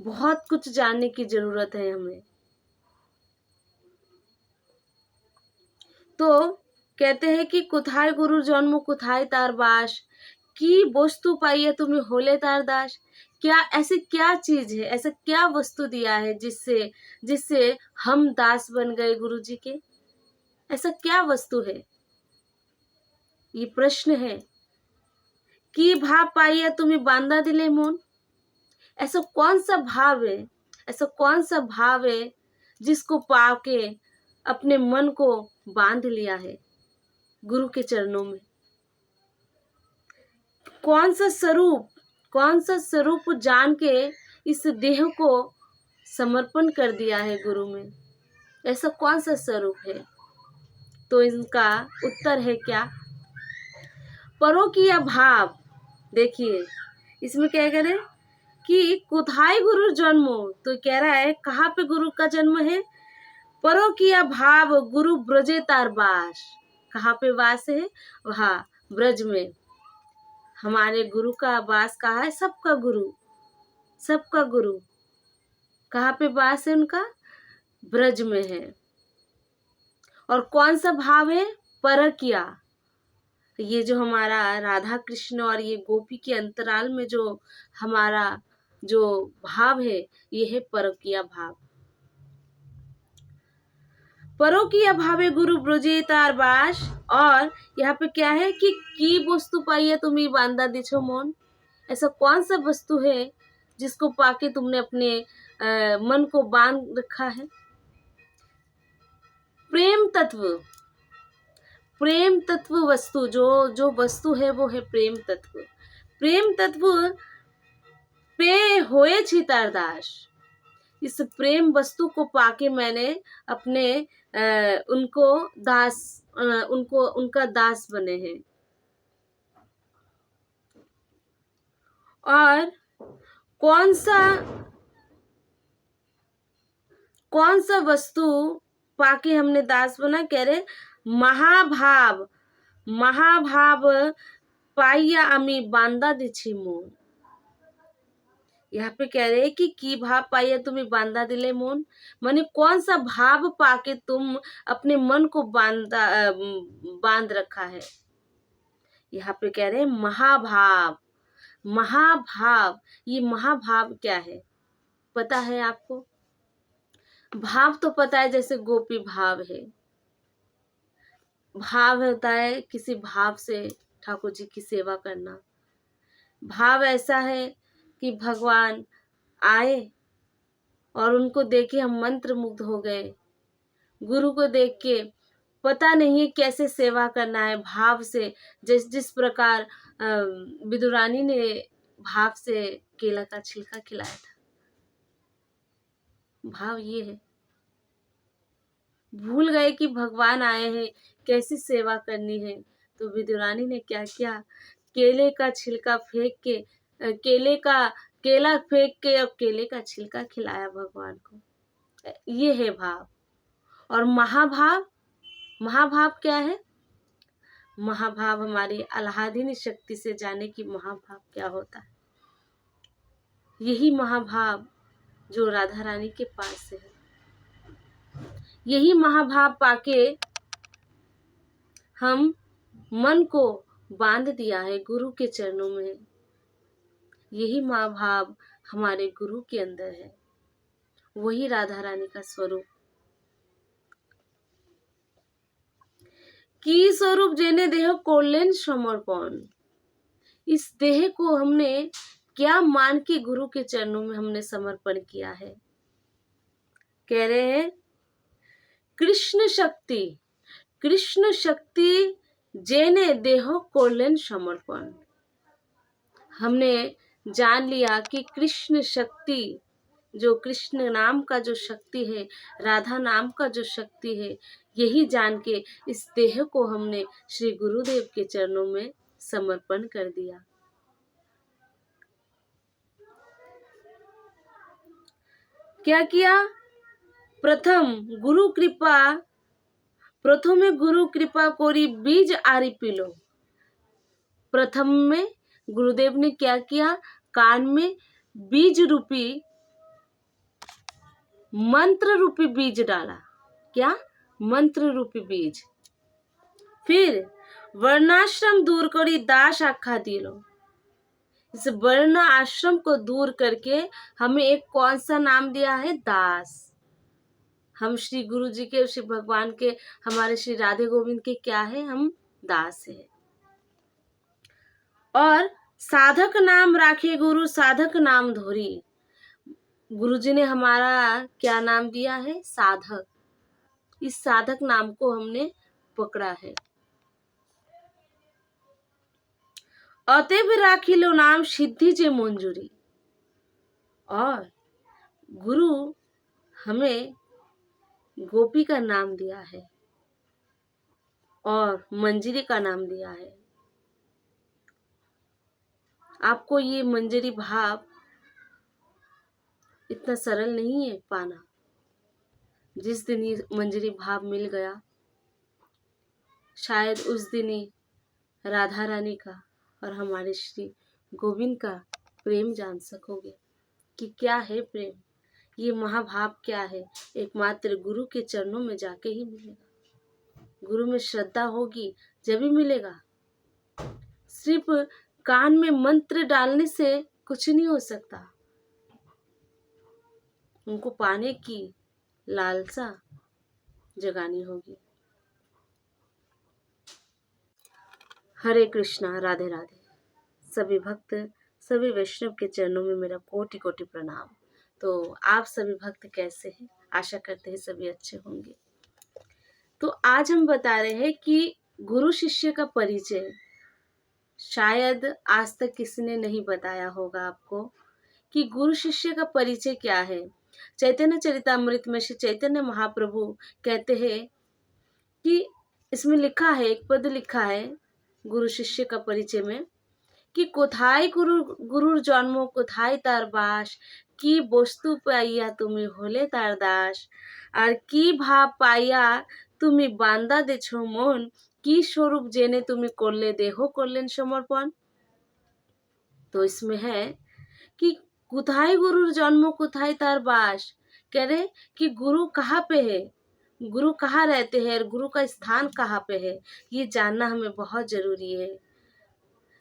बहुत कुछ जानने की जरूरत है हमें। तो कहते हैं कि कुथाय गुरु जन्म कुथाय तार बास, की वस्तु पाइए तुम्हें होले तार दास। क्या ऐसी क्या चीज है, ऐसा क्या वस्तु दिया है जिससे जिससे हम दास बन गए गुरु जी के? ऐसा क्या वस्तु है? ये प्रश्न है। कि भाव पाइया तुम्हें बांधा दिले मोन। ऐसा कौन सा भाव है, ऐसा कौन सा भाव है जिसको पा के अपने मन को बांध लिया है गुरु के चरणों में? कौन सा स्वरूप जान के इस देह को समर्पण कर दिया है गुरु में, ऐसा कौन सा स्वरूप है? तो इनका उत्तर है क्या? परोकिया भाव। देखिए इसमें क्या कह रहे हैं कि कुथाई गुरु जन्मो, तो कह रहा है कहाँ पे गुरु का जन्म है? परोकिया भाव गुरु ब्रजे तार बास। कहाँ पे वास है? वहाँ ब्रज में। हमारे गुरु का वास कहाँ है? सबका गुरु, सबका गुरु कहाँ पे वास है उनका? ब्रज में है। और कौन सा भाव है? परकिया। ये जो हमारा राधा कृष्ण और ये गोपी के अंतराल में जो हमारा जो भाव है, ये है परकिया भाव। परोकिया भावे गुरु ब्रजे तार बास। और यहाँ पे क्या है कि की वस्तु पाइए तुम्हें बांधा दिछो मोन। ऐसा कौन सा वस्तु है जिसको पाके तुमने अपने मन को बांध रखा है? प्रेम तत्व। प्रेम तत्व वस्तु, जो जो वस्तु है वो है प्रेम तत्व। प्रेम तत्व पे होए छितार दास। इस प्रेम वस्तु को पाके मैंने अपने उनको दास उनको उनका दास बने हैं। और कौन सा वस्तु पाके हमने दास बना? कह रहे महाभाव। महाभाव पाइया आमी बांधा दिछि मोन। यहाँ पे कह रहे हैं कि की भाव पाइया तुम्हें बांधा दिले मोन, माने कौन सा भाव पाके तुम अपने मन को बांध रखा है? यहाँ पे कह रहे हैं महाभाव। महाभाव, ये महाभाव क्या है पता है आपको? भाव तो पता है, जैसे गोपी भाव है। भाव होता है किसी भाव से ठाकुर जी की सेवा करना। भाव ऐसा है कि भगवान आए और उनको देखे हम मंत्र मुग्ध हो गए। गुरु को देख के पता नहीं है कैसे सेवा करना है भाव से। जिस प्रकार विदुरानी ने भाव से केला का छिलका खिलाया था। भाव ये है। भूल गए कि भगवान आए हैं, कैसी सेवा करनी है। तो विदुरानी ने क्या किया? केले का छिलका फेंक के केला फेंक के और केले का छिलका खिलाया भगवान को। ये है भाव। और महाभाव, महाभाव क्या है? महाभाव हमारी आह्लादिनी शक्ति से जाने की महाभाव क्या होता है। यही महाभाव जो राधा रानी के पास से है। यही महाभाव पाके हम मन को बांध दिया है गुरु के चरणों में। यही महाभाव हमारे गुरु के अंदर है। वही राधा रानी का स्वरूप। की स्वरूप जेने देह कोलेन समर्पण। इस देह को हमने क्या मान के गुरु के चरणों में हमने समर्पण किया है? कह रहे हैं कृष्ण शक्ति। कृष्ण शक्ति जेने देह कोलेन समर्पण। हमने जान लिया कि कृष्ण शक्ति, जो कृष्ण नाम का जो शक्ति है, राधा नाम का जो शक्ति है, यही जान के इस देह को हमने श्री गुरुदेव के चरणों में समर्पण कर दिया। क्या किया? प्रथमे गुरु कृपा कोरी बीज आरी पिलो। प्रथम में गुरुदेव ने क्या किया? कान में बीज रूपी, मंत्र रूपी बीज डाला। क्या? मंत्र रूपी बीज। फिर वर्णाश्रम दूर करी दास आखा दिलो। इस वर्ण आश्रम को दूर करके हमें एक कौन सा नाम दिया है? दास। हम श्री गुरु जी के, श्री भगवान के, हमारे श्री राधे गोविंद के क्या है? हम दास है। और साधक नाम राखे गुरु साधक नाम धोरी। गुरु जी ने हमारा क्या नाम दिया है? साधक। इस साधक नाम को हमने पकड़ा है। अतएव राखी लो नाम सिद्धि जे मंजूरी। और गुरु हमें गोपी का नाम दिया है और मंजरी का नाम दिया है। आपको ये मंजरी भाव इतना सरल नहीं है पाना। जिस दिन ये मंजरी भाव मिल गया, शायद उस दिन ही राधा रानी का और हमारे श्री गोविंद का प्रेम जान सकोगे कि क्या है प्रेम, ये महाभाव क्या है। एकमात्र गुरु के चरणों में जाके ही मिलेगा। गुरु में श्रद्धा होगी जब ही मिलेगा। सिर्फ कान में मंत्र डालने से कुछ नहीं हो सकता। उनको पाने की लालसा जगानी होगी। हरे कृष्णा, राधे राधे। सभी भक्त, सभी वैष्णव के चरणों में मेरा कोटि कोटि प्रणाम। तो आप सभी भक्त कैसे हैं? आशा करते हैं सभी अच्छे होंगे। तो आज हम बता रहे हैं कि गुरु शिष्य का परिचय। शायद आज तक किसी ने नहीं बताया होगा आपको कि गुरु शिष्य का परिचय क्या है। चैतन्य चरितामृत में श्री चैतन्य महाप्रभु कहते हैं कि इसमें लिखा है, एक पद लिखा है गुरु शिष्य का परिचय में कि कोथाई गुरुर जन्म कोथाई तार बास, की बस्तु पाइया তুমি হলে তার দাস, আর কি ভাব পাইয়া তুমি বান্দা দেছো মন, কি स्वरूप জেনে তুমি করলে দেহ করলেন समर्पण। तो इसमें है कि कोथाई गुरुर जन्म कोथाई तार बास, कह रहे कि गुरु कहाँ पे है, गुरु कहाँ रहते हैं और गुरु का स्थान कहाँ पे है, ये जानना हमें बहुत जरूरी है।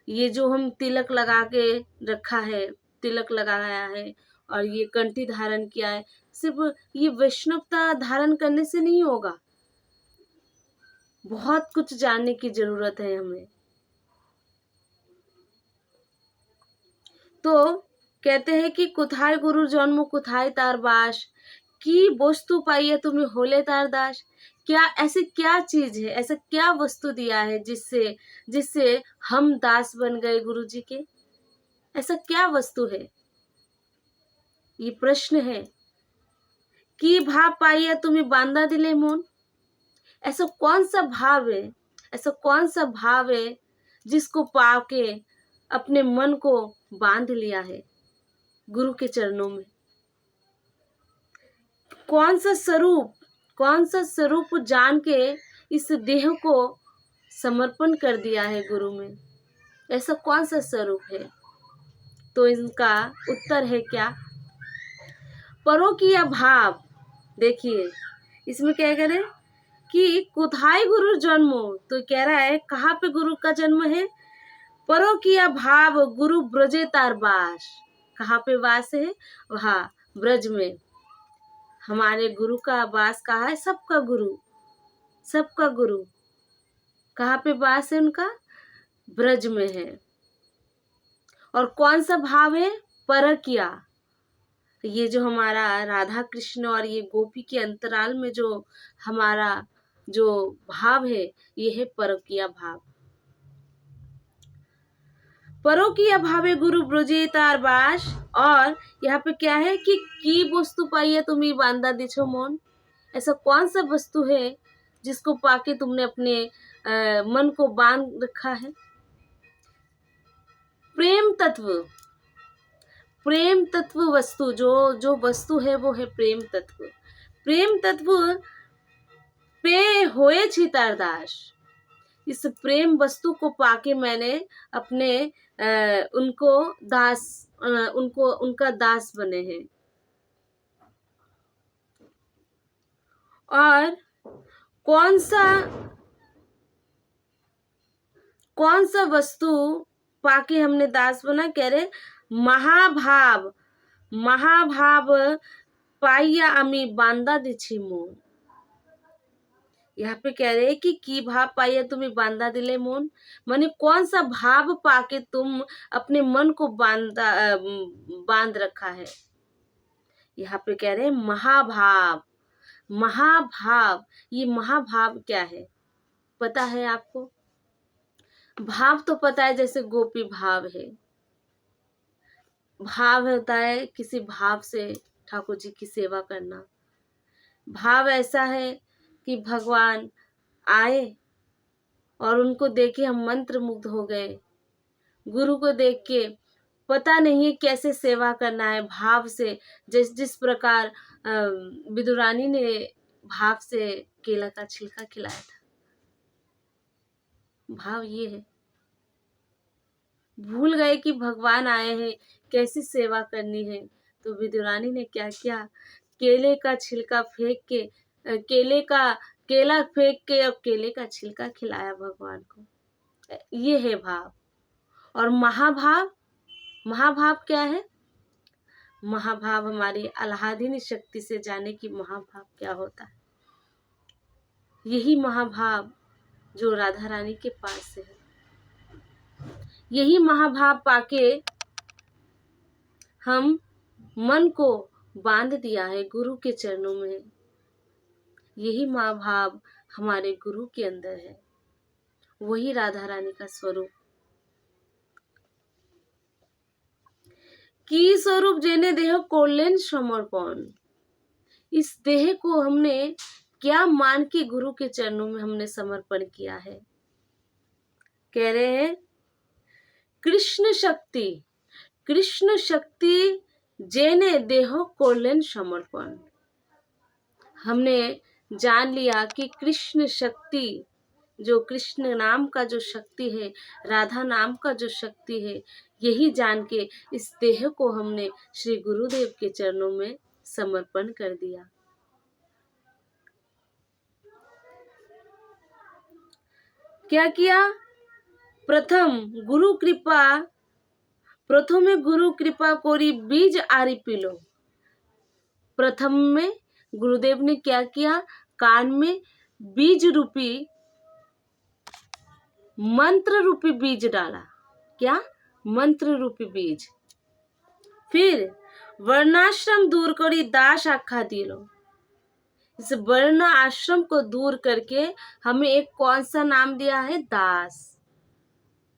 ये जो हम तिलक लगा के रखा है, तिलक लगाया है और ये कंठी धारण किया है, सिर्फ ये वैष्णवता धारण करने से नहीं होगा। बहुत कुछ जानने की जरूरत है हमें। तो कहते हैं कि कुथाय गुरु जन्म कुथाय तार बास, की वस्तु पाइए तुम्हें होले तार दास। क्या ऐसी क्या चीज है, ऐसा क्या वस्तु दिया है जिससे जिससे हम दास बन गए गुरु जी के? ऐसा क्या वस्तु है? ये प्रश्न है कि भाव पाइया तुम्हें बांधा दिले मोन। ऐसा कौन सा भाव है, ऐसा कौन सा भाव है जिसको पाके अपने मन को बांध लिया है गुरु के चरणों में? कौन सा स्वरूप जान के इस देह को समर्पण कर दिया है गुरु में? ऐसा कौन सा स्वरूप है? तो इनका उत्तर है क्या? परोकिया भाव। देखिए इसमें क्या कह रहे हैं कि कुथाई गुरु जन्मो, तो कह रहा है कहाँ पे गुरु का जन्म है? परोकिया भाव गुरु ब्रजे तार बास। कहाँ पे वास है? वहाँ ब्रज में। हमारे गुरु का वास कहाँ है? सबका गुरु, सबका गुरु कहाँ पे वास है उनका? ब्रज में है। और कौन सा भाव है? परकिया। ये जो हमारा राधा कृष्ण और ये गोपी के अंतराल में जो हमारा जो भाव है, ये है परकिया भाव। परोकिया भावे गुरु ब्रजे तार बास। और यहाँ पे क्या है कि की वस्तु पाइए तुम्हें बांधा दिछो मोन। ऐसा कौन सा वस्तु है जिसको पाके तुमने अपने मन को बांध रखा है? प्रेम तत्व। प्रेम तत्व वस्तु, जो वस्तु है वो है प्रेम तत्व। प्रेम तत्व पे होए छितार दास। इस प्रेम वस्तु को पाके मैंने अपने उनको दास उनको उनका दास बने हैं। और कौन सा वस्तु पाके हमने दास बना? कह रहे महाभाव। महाभाव पाइया आमी बांधा दिछि मोन। यहाँ पे कह रहे हैं कि की भाव पाइया तुम्हें बांधा दिले मोन, माने कौन सा भाव पाके तुम अपने मन को बांध रखा है। यहाँ पे कह रहे हैं महाभाव। महाभाव, ये महाभाव क्या है पता है आपको? भाव तो पता है, जैसे गोपी भाव है। भाव होता है किसी भाव से ठाकुर जी की सेवा करना, भाव ऐसा है कि भगवान आए और उनको देखे हम मंत्र मुग्ध हो गए। गुरु को देख के पता नहीं है कैसे सेवा करना है, भाव से। जिस जिस प्रकार विदुरानी ने भाव से केला का छिलका खिलाया था, भाव ये है। भूल गए कि भगवान आए हैं, कैसी सेवा करनी है। तो विदुरानी ने क्या किया, केले का छिलका फेंक के केला फेंक के और केले का छिलका खिलाया भगवान को। ये है भाव। और महाभाव, महाभाव क्या है? महाभाव हमारी आह्लादिनी शक्ति से जाने की महाभाव क्या होता है। यही महाभाव जो राधा रानी के पास से है, यही महाभाव पाके हम मन को बांध दिया है गुरु के चरणों में। यही महाभाव हमारे गुरु के अंदर है, वही राधा रानी का स्वरूप। की स्वरूप जेने देह कोलेन समर्पण। इस देह को हमने क्या मान के गुरु के चरणों में हमने समर्पण किया है। कह रहे हैं कृष्ण शक्ति, कृष्ण शक्ति जेने देहो कोलेन समर्पण। हमने जान लिया कि कृष्ण शक्ति, जो कृष्ण नाम का जो शक्ति है, राधा नाम का जो शक्ति है, यही जान के इस देह को हमने श्री गुरुदेव के चरणों में समर्पण कर दिया। क्या किया? प्रथमे गुरु कृपा कोरी बीज आरी पिलो। प्रथम में गुरुदेव ने क्या किया? कान में बीज रूपी, मंत्र रूपी बीज डाला। क्या? मंत्र रूपी बीज। फिर वर्णाश्रम दूर करी दास आखा दिलो। इस वर्ण आश्रम को दूर करके हमें एक कौन सा नाम दिया है? दास।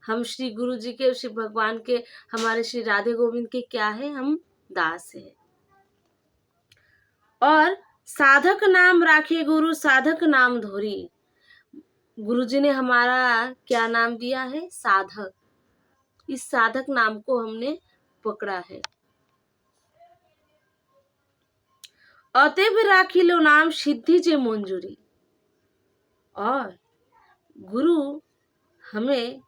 हम श्री गुरु जी के, श्री भगवान के, हमारे श्री राधे गोविंद के क्या है? हम दास है। और साधक नाम राखे गुरु, साधक नाम धोरी। गुरु जी ने हमारा क्या नाम दिया है? साधक। इस साधक नाम को हमने पकड़ा है। अतएव राखी लो नाम सिद्धि जे मंजूरी। और गुरु हमें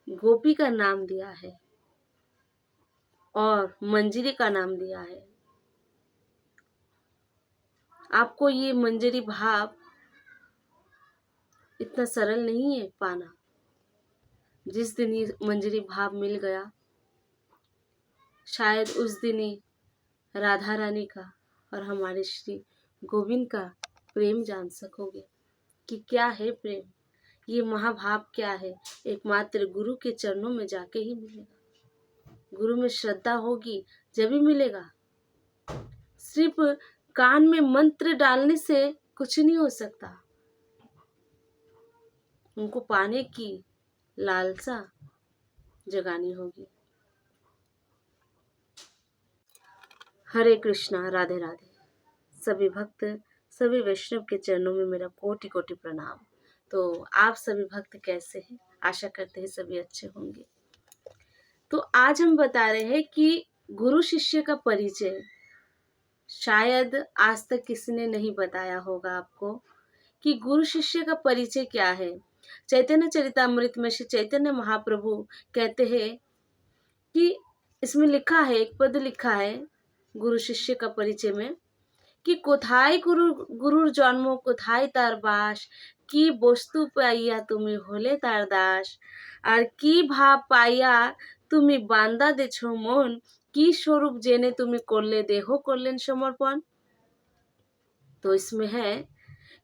गोपी का नाम दिया है और मंजरी का नाम दिया है। आपको ये मंजरी भाव इतना सरल नहीं है पाना। जिस दिन ये मंजरी भाव मिल गया, शायद उस दिन ही राधा रानी का और हमारे श्री गोविंद का प्रेम जान सकोगे कि क्या है प्रेम, ये महाभाव क्या है। एकमात्र गुरु के चरणों में जाके ही मिलेगा। गुरु में श्रद्धा होगी जब ही मिलेगा। सिर्फ कान में मंत्र डालने से कुछ नहीं हो सकता। उनको पाने की लालसा जगानी होगी। हरे कृष्णा, राधे राधे। सभी भक्त, सभी वैष्णव के चरणों में मेरा कोटि कोटि प्रणाम। तो आप सभी भक्त कैसे हैं? आशा करते हैं सभी अच्छे होंगे। तो आज हम बता रहे हैं कि गुरु शिष्य का परिचय। शायद आज तक किसी ने नहीं बताया होगा आपको कि गुरु शिष्य का परिचय क्या है। चैतन्य चरितामृत में श्री चैतन्य महाप्रभु कहते हैं कि इसमें लिखा है, एक पद लिखा है गुरु शिष्य का परिचय में कि कोथाई गुरुर जन्म कोथाई तार बास, की बस्तु पाइया तुम्हें होले तार दास, और की भाव पाइया तुम्हें बांदा देछो मन, की स्वरूप जेने तुम्हें करले देहो करलेन समर्पण। तो इसमें है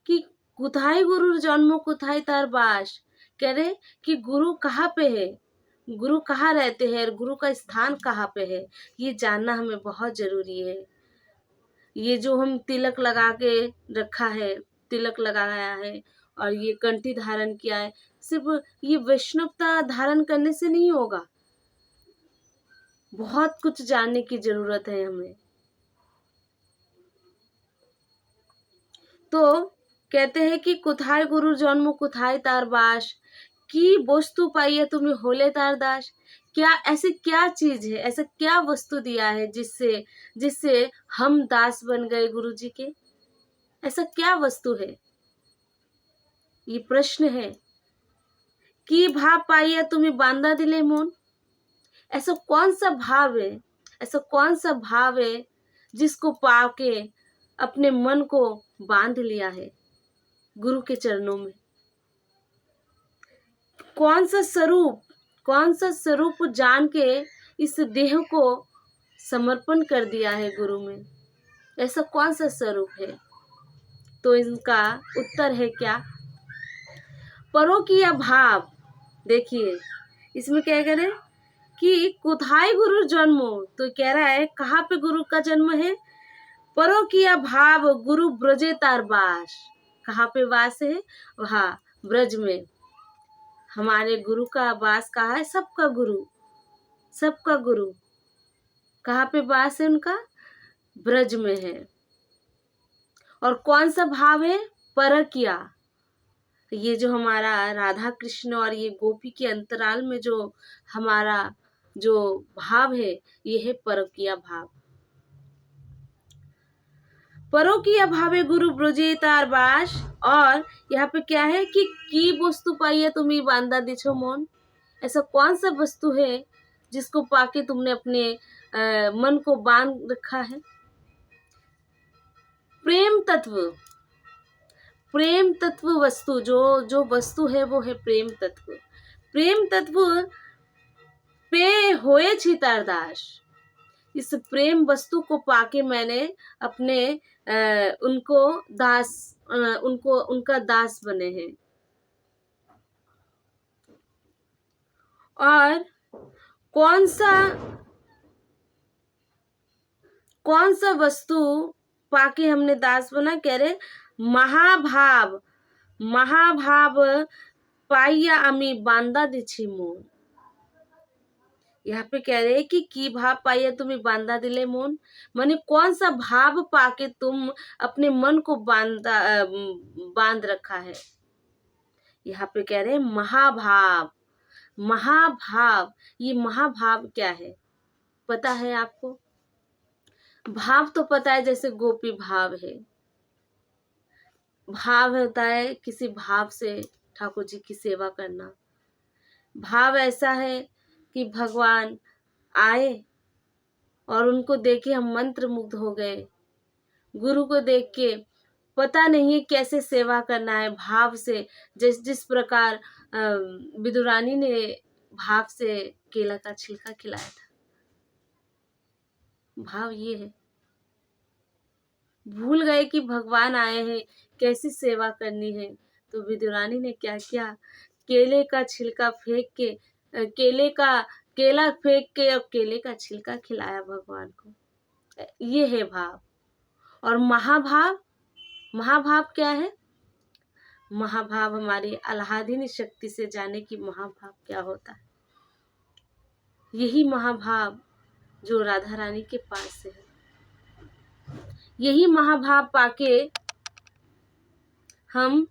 कि कुथाई गुरुर जन्म कुथाई तार बास। कह रहे कि गुरु कहाँ पे है, गुरु कहाँ रहते हैं, गुरु का स्थान कहाँ पे है, ये जानना हमें बहुत जरूरी है। ये जो हम तिलक लगा के रखा है, तिलक लगाया है और ये कंठी धारण किया है, सिर्फ ये वैष्णवता धारण करने से नहीं होगा। बहुत कुछ जानने की जरूरत है हमें। तो कहते हैं कि कुथाय गुरु जन्म कुथाय तार बास, की वस्तु पाइए तुम्हें होले तार दास। क्या ऐसी क्या चीज है, ऐसा क्या वस्तु दिया है जिससे जिससे हम दास बन गए गुरु जी के? ऐसा क्या वस्तु है, ये प्रश्न है। की भाव पाइए तुम्हें बांधा दिले मोन, ऐसा कौन सा भाव है, ऐसा कौन सा भाव है जिसको पाके अपने मन को बांध लिया है गुरु के चरणों में? कौन सा स्वरूप, कौन सा स्वरूप जान के इस देह को समर्पण कर दिया है गुरु में? ऐसा कौन सा स्वरूप है? तो इनका उत्तर है क्या? परोकिया भाव। देखिए इसमें क्या कह रहे हैं कि कुथाई गुरु जन्मो, तो कह रहा है कहाँ पे गुरु का जन्म है? परोकिया भाव गुरु ब्रजे तार बास। कहाँ पे वास है? वहाँ ब्रज में। हमारे गुरु का वास कहाँ है? सबका गुरु, सबका गुरु कहाँ पे वास है उनका? ब्रज में है। और कौन सा भाव है? परकिया। ये जो हमारा राधा कृष्ण और ये गोपी के अंतराल में जो हमारा जो भाव है, ये है परकिया भाव। परोकिया भावे गुरु ब्रजे तार बास। और यहाँ पे क्या है कि की वस्तु पाइए तुम्हें बांधा दिछो मोन, ऐसा कौन सा वस्तु है जिसको पाके तुमने अपने मन को बांध रखा है? प्रेम तत्व, प्रेम तत्व वस्तु, जो जो वस्तु है वो है प्रेम तत्व। प्रेम तत्व पे होए छितार दास। इस प्रेम वस्तु को पाके मैंने अपने उनको दास, उनको उनका दास बने हैं। और कौन सा वस्तु पाके हमने दास बना? कह रहे महाभाव, महाभाव पाइया अमी बांधा दिछी मोन। यहाँ पे कह रहे हैं कि की भाव पाइया तुम्हें बांधा दिले मोन, माने कौन सा भाव पाके तुम अपने मन को बांध रखा है? यहाँ पे कह रहे हैं महाभाव, महाभाव। ये महाभाव क्या है पता है आपको? भाव तो पता है, जैसे गोपी भाव है, भाव होता है किसी भाव से ठाकुर जी की सेवा करना। भाव ऐसा है कि भगवान आए और उनको देखे हम मंत्र मुग्ध हो गए, गुरु को देख के पता नहीं है कैसे सेवा करना है भाव से। जिस प्रकार विदुरानी ने भाव से केला का छिलका खिलाया था, भाव ये है। भूल गए कि भगवान आए हैं, कैसी सेवा करनी है, तो विदुरानी ने क्या किया? केले का छिलका फेंक के, केला फेंक के और केले का छिलका खिलाया भगवान को। ये है भाव। और महाभाव, महाभाव क्या है? महाभाव हमारी आह्लादिनी शक्ति से जाने की महाभाव क्या होता है। यही महाभाव जो राधा रानी के पास है, यही महाभाव पाके हम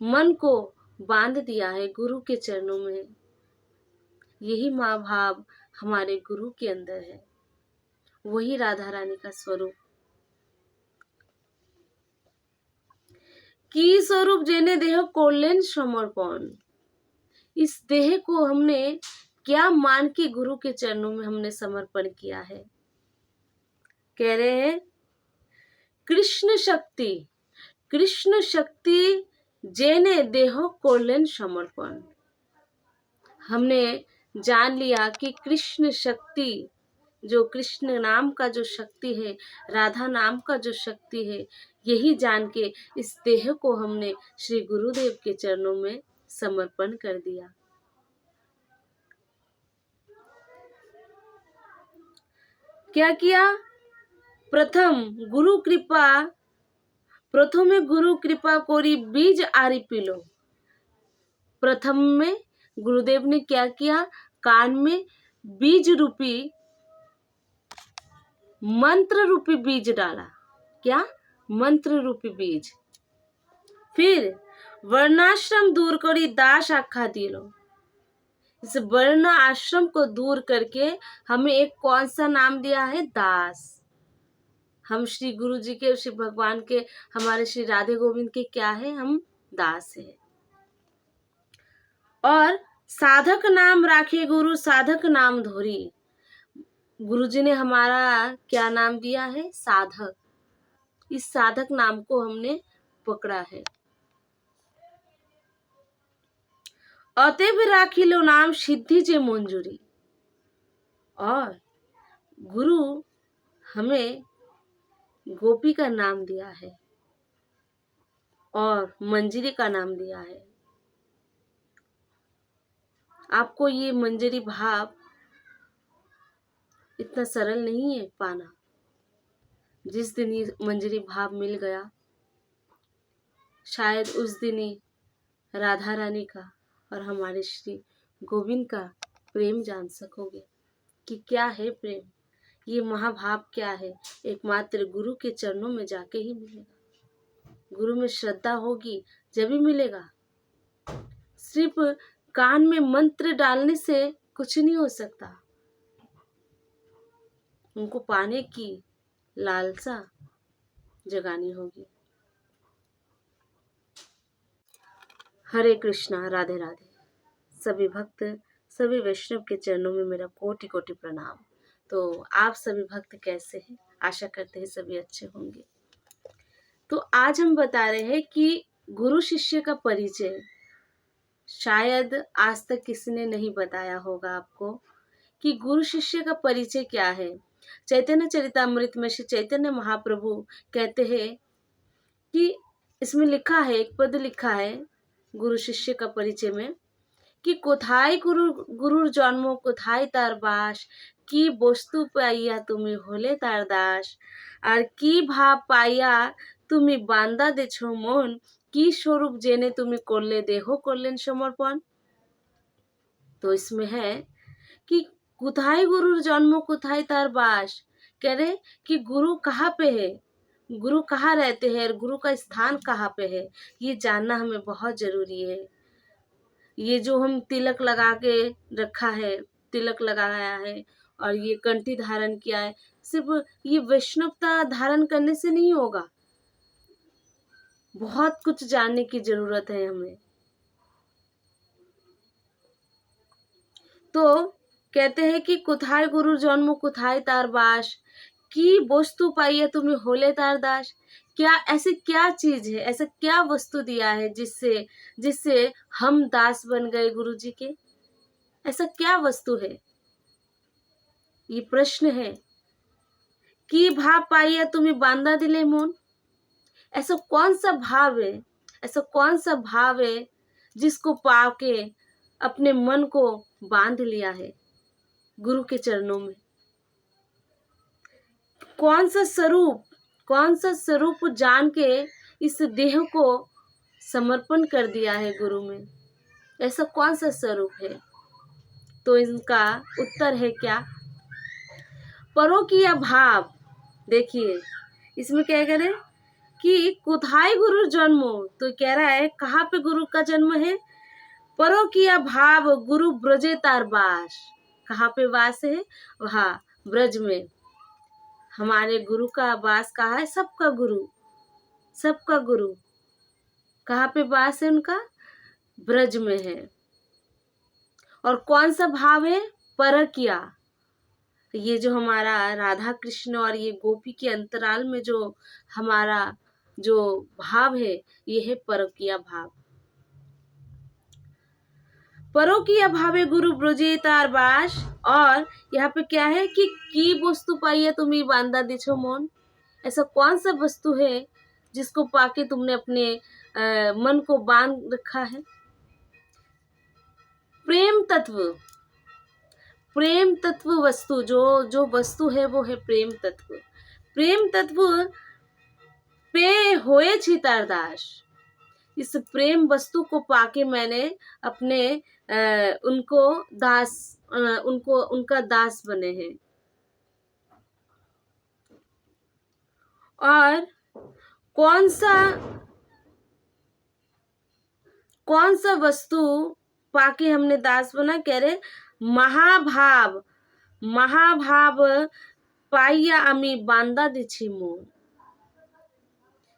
मन को बांध दिया है गुरु के चरणों में। यही महाभाव हमारे गुरु के अंदर है, वही राधा रानी का स्वरूप। की स्वरूप जेने देह कोलेन समर्पण। इस देह को हमने क्या मान के गुरु के चरणों में हमने समर्पण किया है? कह रहे हैं कृष्ण शक्ति, कृष्ण शक्ति जेने देह कोलेन समर्पण। हमने जान लिया कि कृष्ण शक्ति, जो कृष्ण नाम का जो शक्ति है, राधा नाम का जो शक्ति है, यही जान के इस देह को हमने श्री गुरुदेव के चरणों में समर्पण कर दिया। क्या किया? प्रथमे गुरु कृपा कोरी बीज आरी पिलो। प्रथम में गुरुदेव ने क्या किया? कान में बीज रूपी, मंत्र रूपी बीज डाला। क्या? मंत्र रूपी बीज। फिर वर्णाश्रम दूर करी दास आखा दिलो। इस वर्ण आश्रम को दूर करके हमें एक कौन सा नाम दिया है? दास। हम श्री गुरु जी के, श्री भगवान के, हमारे श्री राधे गोविंद के क्या है? हम दास है। और साधक नाम राखे गुरु, साधक नाम धोरी। गुरु जी ने हमारा क्या नाम दिया है? साधक। इस साधक नाम को हमने पकड़ा है। अतएव राखी लो नाम सिद्धि जे मंजूरी। और गुरु हमें गोपी का नाम दिया है और मंजरी का नाम दिया है। आपको ये मंजरी भाव इतना सरल नहीं है पाना। जिस दिन ये मंजरी भाव मिल गया, शायद उस दिन ही राधा रानी का और हमारे श्री गोविंद का प्रेम जान सकोगे कि क्या है प्रेम, ये महाभाव क्या है। एकमात्र गुरु के चरणों में जाके ही मिलेगा। गुरु में श्रद्धा होगी जब ही मिलेगा। सिर्फ कान में मंत्र डालने से कुछ नहीं हो सकता। उनको पाने की लालसा जगानी होगी। हरे कृष्णा, राधे राधे। सभी भक्त, सभी वैष्णव के चरणों में मेरा कोटि कोटि प्रणाम। तो आप सभी भक्त कैसे हैं? आशा करते हैं सभी अच्छे होंगे। तो आज हम बता रहे हैं कि गुरु शिष्य का परिचय। शायद आज तक किसी ने नहीं बताया होगा आपको कि गुरु शिष्य का परिचय क्या है। चैतन्य चरितामृत में श्री चैतन्य महाप्रभु कहते हैं कि इसमें लिखा है, एक पद लिखा है गुरु शिष्य का परिचय में कि कोथाई गुरुर जन्म कोथाई तार बास, की बस्तु पाइया তুমি হলে তার দাস, আর কি ভাব পাইয়া তুমি বান্দা দেছো মন, কি स्वरूप जेने তুমি করলে দেহ করলেন समर्पण। तो इसमें है कि कोथाई गुरुर जन्म कोथाई तार बास, कह रहे कि गुरु कहाँ पे है, गुरु कहाँ रहते हैं और गुरु का स्थान कहाँ पे है, ये जानना हमें बहुत जरूरी है। ये जो हम तिलक लगा के रखा है, तिलक लगाया है और ये कंठी धारण किया है, सिर्फ ये वैष्णवता धारण करने से नहीं होगा। बहुत कुछ जानने की जरूरत है हमें। तो कहते हैं कि कुथाय गुरु जन्म कुथाय तार बास, की वस्तु पाइए तुम्हें होले तार दास। क्या ऐसी क्या चीज है, ऐसा क्या वस्तु दिया है जिससे जिससे हम दास बन गए गुरु जी के? ऐसा क्या वस्तु है? ये प्रश्न है। कि भाव पाइया तुम्हें बांधा दिले मोन। ऐसा कौन सा भाव है, ऐसा कौन सा भाव है जिसको पाके अपने मन को बांध लिया है गुरु के चरणों में? कौन सा स्वरूप जान के इस देह को समर्पण कर दिया है गुरु में? ऐसा कौन सा स्वरूप है? तो इनका उत्तर है क्या? परोकिया भाव। देखिए इसमें क्या कह रहे हैं कि कुथाई गुरु जन्म, तो कह रहा है कहाँ पे गुरु का जन्म है? परोकिया भाव गुरु ब्रजे तार बास। कहाँ पे वास है? वहाँ ब्रज में। हमारे गुरु का वास कहाँ है? सबका गुरु कहाँ पे वास है उनका? ब्रज में है। और कौन सा भाव है? परकिया। ये जो हमारा राधा कृष्ण और ये गोपी के अंतराल में जो हमारा जो भाव है, ये है परकिया भाव। परोकिया भावे गुरु ब्रजे तार बास। और यहाँ पे क्या है कि की वस्तु पाइए तुम्हें बांधा दिछो मोन। ऐसा कौन सा वस्तु है जिसको पाके तुमने अपने मन को बांध रखा है? प्रेम तत्व वस्तु, जो वस्तु है वो है प्रेम तत्व। प्रेम तत्व पे होए छितार दास। इस प्रेम वस्तु को पाके मैंने अपने उनका दास बने हैं। और कौन सा कौन सा वस्तु पाके हमने दास बना, कह रहे महाभाव, महाभाव पाइया अमी बांदा दिछी मोन।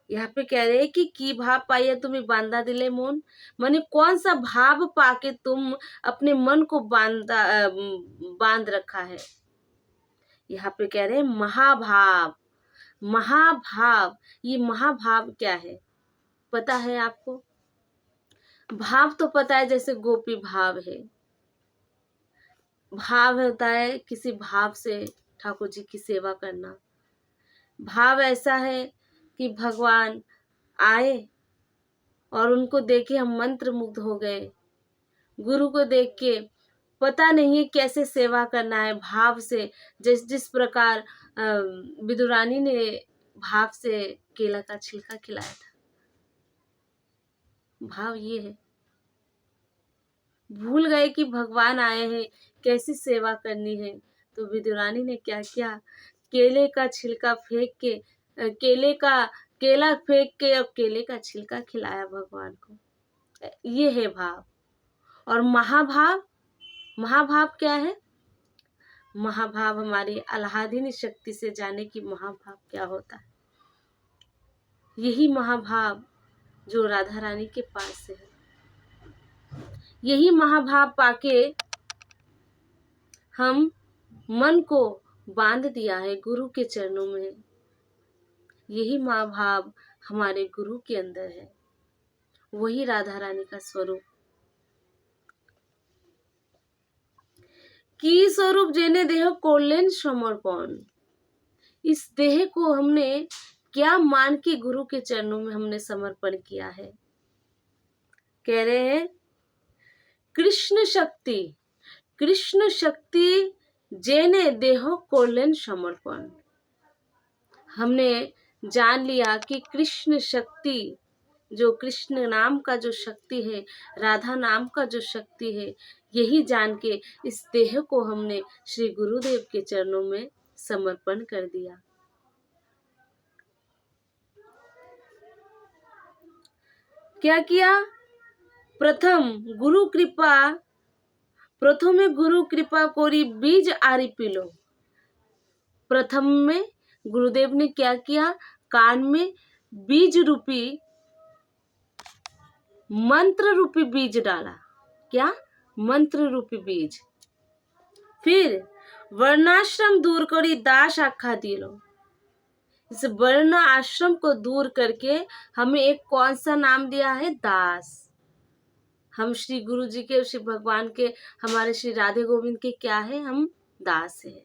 यहाँ पे कह रहे हैं कि की भाव पाइया तुम्हें बांधा दिले मोन, माने कौन सा भाव पाके तुम अपने मन को बांध रखा है। यहाँ पे कह रहे हैं महाभाव, महाभाव, ये महाभाव क्या है पता है आपको? भाव तो पता है, जैसे गोपी भाव है, भाव होता है किसी भाव से ठाकुर जी की सेवा करना। भाव ऐसा है कि भगवान आए और उनको देखे हम मंत्र मुग्ध हो गए, गुरु को देख के पता नहीं है कैसे सेवा करना है भाव से। जिस प्रकार विदुरानी ने भाव से केला का छिलका खिलाया था, भाव ये है। भूल गए कि भगवान आए हैं, कैसी सेवा करनी है, तो विदुरानी ने क्या किया, केले का छिलका फेंक के, केला फेंक के और केले का छिलका खिलाया भगवान को। ये है भाव। और महाभाव, महाभाव क्या है? महाभाव हमारी आह्लादिनी शक्ति से जाने की महाभाव क्या होता है। यही महाभाव जो राधा रानी के पास से है, यही महाभाव पाके हम मन को बांध दिया है गुरु के चरणों में। यही महाभाव हमारे गुरु के अंदर है, वही राधा रानी का स्वरूप। की स्वरूप जेने देह कोलेन समर्पण, इस देह को हमने क्या मान के गुरु के चरणों में हमने समर्पण किया है। कह रहे हैं कृष्ण शक्ति, कृष्ण शक्ति जेने देहो कोलेन समर्पण। हमने जान लिया कि कृष्ण शक्ति, जो कृष्ण नाम का जो शक्ति है, राधा नाम का जो शक्ति है, यही जान के इस देह को हमने श्री गुरुदेव के चरणों में समर्पण कर दिया। क्या किया? प्रथमे गुरु कृपा कोरी बीज आरी पिलो। प्रथम में गुरुदेव ने क्या किया? कान में बीज रूपी, मंत्र रूपी बीज डाला। क्या? मंत्र रूपी बीज। फिर वर्णाश्रम दूर करी दास आखा दिलो। इस वर्ण आश्रम को दूर करके हमें एक कौन सा नाम दिया है? दास। हम श्री गुरु जी के, श्री भगवान के, हमारे श्री राधे गोविंद के क्या है? हम दास है।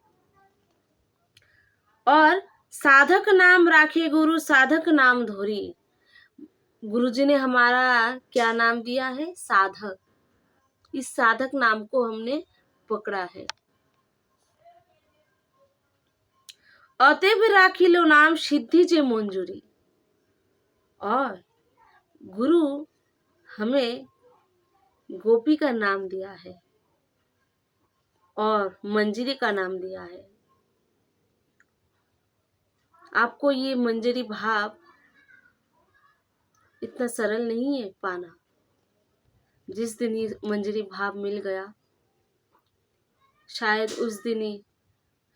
और साधक नाम राखे गुरु, साधक नाम धोरी। गुरु जी ने हमारा क्या नाम दिया है? साधक। इस साधक नाम को हमने पकड़ा है। अतएव राखी लो नाम सिद्धि जे मंजूरी। और गुरु हमें गोपी का नाम दिया है और मंजरी का नाम दिया है। आपको ये मंजरी भाव इतना सरल नहीं है पाना। जिस दिन ये मंजरी भाव मिल गया, शायद उस दिन ही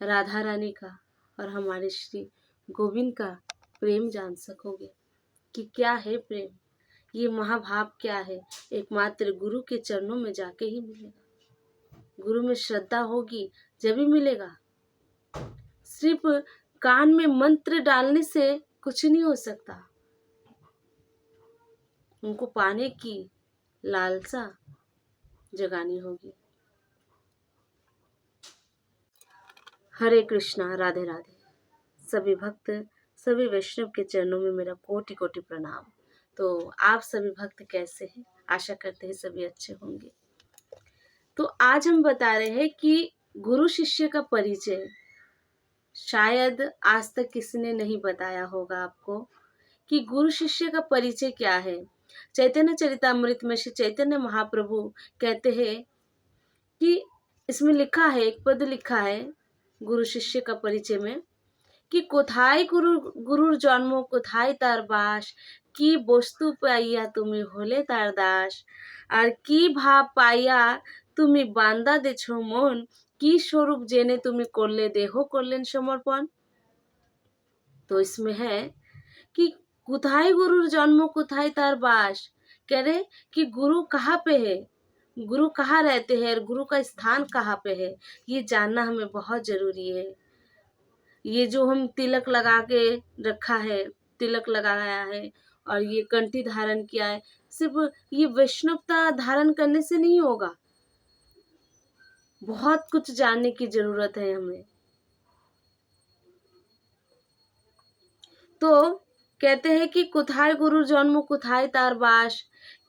राधा रानी का और हमारे श्री गोविंद का प्रेम जान सकोगे कि क्या है प्रेम, ये महाभाव क्या है। एकमात्र गुरु के चरणों में जाके ही मिलेगा। गुरु में श्रद्धा होगी जब ही मिलेगा। सिर्फ कान में मंत्र डालने से कुछ नहीं हो सकता। उनको पाने की लालसा जगानी होगी। हरे कृष्णा, राधे राधे। सभी भक्त, सभी वैष्णव के चरणों में मेरा कोटि कोटि प्रणाम। तो आप सभी भक्त कैसे हैं? आशा करते हैं सभी अच्छे होंगे। तो आज हम बता रहे हैं कि गुरु शिष्य का परिचय शायद आज तक किसी ने नहीं बताया होगा आपको कि गुरु शिष्य का परिचय क्या है। चैतन्य चरितामृत में श्री चैतन्य महाप्रभु कहते हैं कि इसमें लिखा है, एक पद लिखा है गुरु शिष्य का परिचय में कि কোথায় গুরুর জন্ম কোথায় তার বাস, কি বস্তু পাইয়া তুমি হলে তার দাস, আর কি ভাব পাইয়া তুমি বান্দা দেছ মন, কি स्वरूप জেনে তুমি করলে দেহ করলেন সমর্পণ। तो इसमें है कि कुथाई गुरु जन्म कुथाई तार बास, कह रहे कि गुरु कहाँ पे है, गुरु कहाँ रहते हैं और गुरु का स्थान कहाँ पे है, ये जानना हमें बहुत जरूरी है। ये जो हम तिलक लगा के रखा है, तिलक लगाया है और ये कंठी धारण किया है, सिर्फ ये वैष्णवता धारण करने से नहीं होगा, बहुत कुछ जानने की जरूरत है हमें। तो कहते हैं कि कुथाय गुरु जन्म कुथाय तार बास,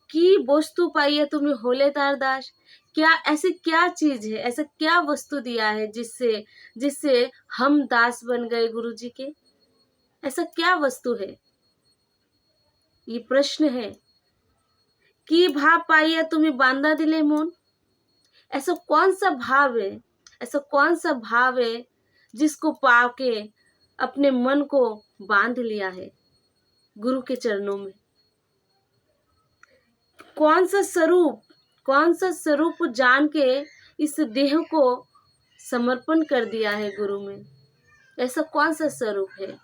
की वस्तु पाइए तुम्हें होले तार दास, क्या ऐसी क्या चीज है, ऐसा क्या वस्तु दिया है जिससे जिससे हम दास बन गए गुरु जी के, ऐसा क्या वस्तु है, ये प्रश्न है। की भाव पाइए तुम्हें बांधा दिले मोन, ऐसा कौन सा भाव है, ऐसा कौन सा भाव है जिसको पाके अपने मन को बांध लिया है गुरु के चरणों में। कौन सा स्वरूप जान के इस देह को समर्पण कर दिया है गुरु में, ऐसा कौन सा स्वरूप है।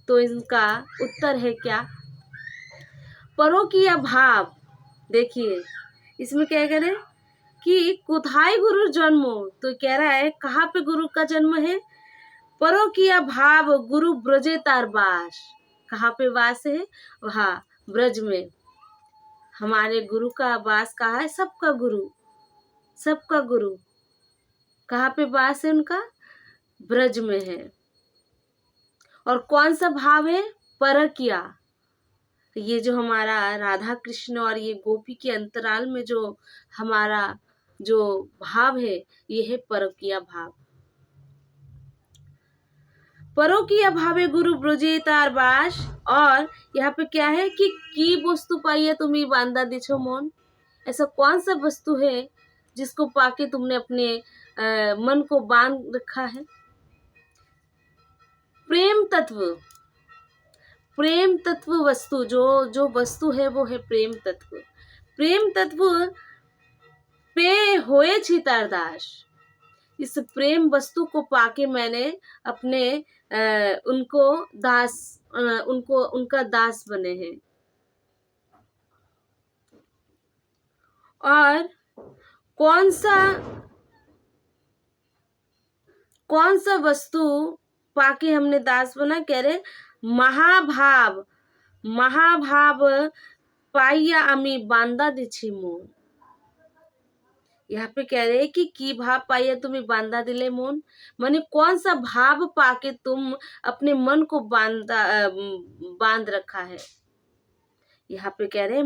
तो इनका उत्तर है क्या, परोकिया भाव। देखिए इसमें क्या कह रहे हैं कि कुथाई गुरु जन्म, तो कह रहा है कहाँ पे गुरु का जन्म है, परोकिया भाव गुरु ब्रजे तार बास, कहाँ पे वास है, वहाँ ब्रज में हमारे गुरु का वास कहाँ है, सबका गुरु कहाँ पे वास है उनका, ब्रज में है। और कौन सा भाव है, परकिया, ये जो हमारा राधा कृष्ण और ये गोपी के अंतराल में जो हमारा जो भाव है, ये है परकिया भाव। परोकिया भावे गुरु ब्रजे तार बास, और यहाँ पे क्या है कि की वस्तु पाइए तुम्हें बांधा दिछो मोन, ऐसा कौन सा वस्तु है जिसको पाके तुमने अपने मन को बांध रखा है। प्रेम तत्व वस्तु, जो वस्तु है वो है प्रेम तत्व पे होए छितार दास, इस प्रेम वस्तु को पाके मैंने अपने उनका दास बने हैं। और कौन सा वस्तु पाके हमने दास बना, कह रहे महाभाव पाइया आमी बांधा दिछि मोन। यहाँ पे कह रहे हैं कि की भाव पाइया तुम्हें बांधा दिले मोन, माने कौन सा भाव पाके तुम अपने मन को बांध रखा है। यहाँ पे कह रहे हैं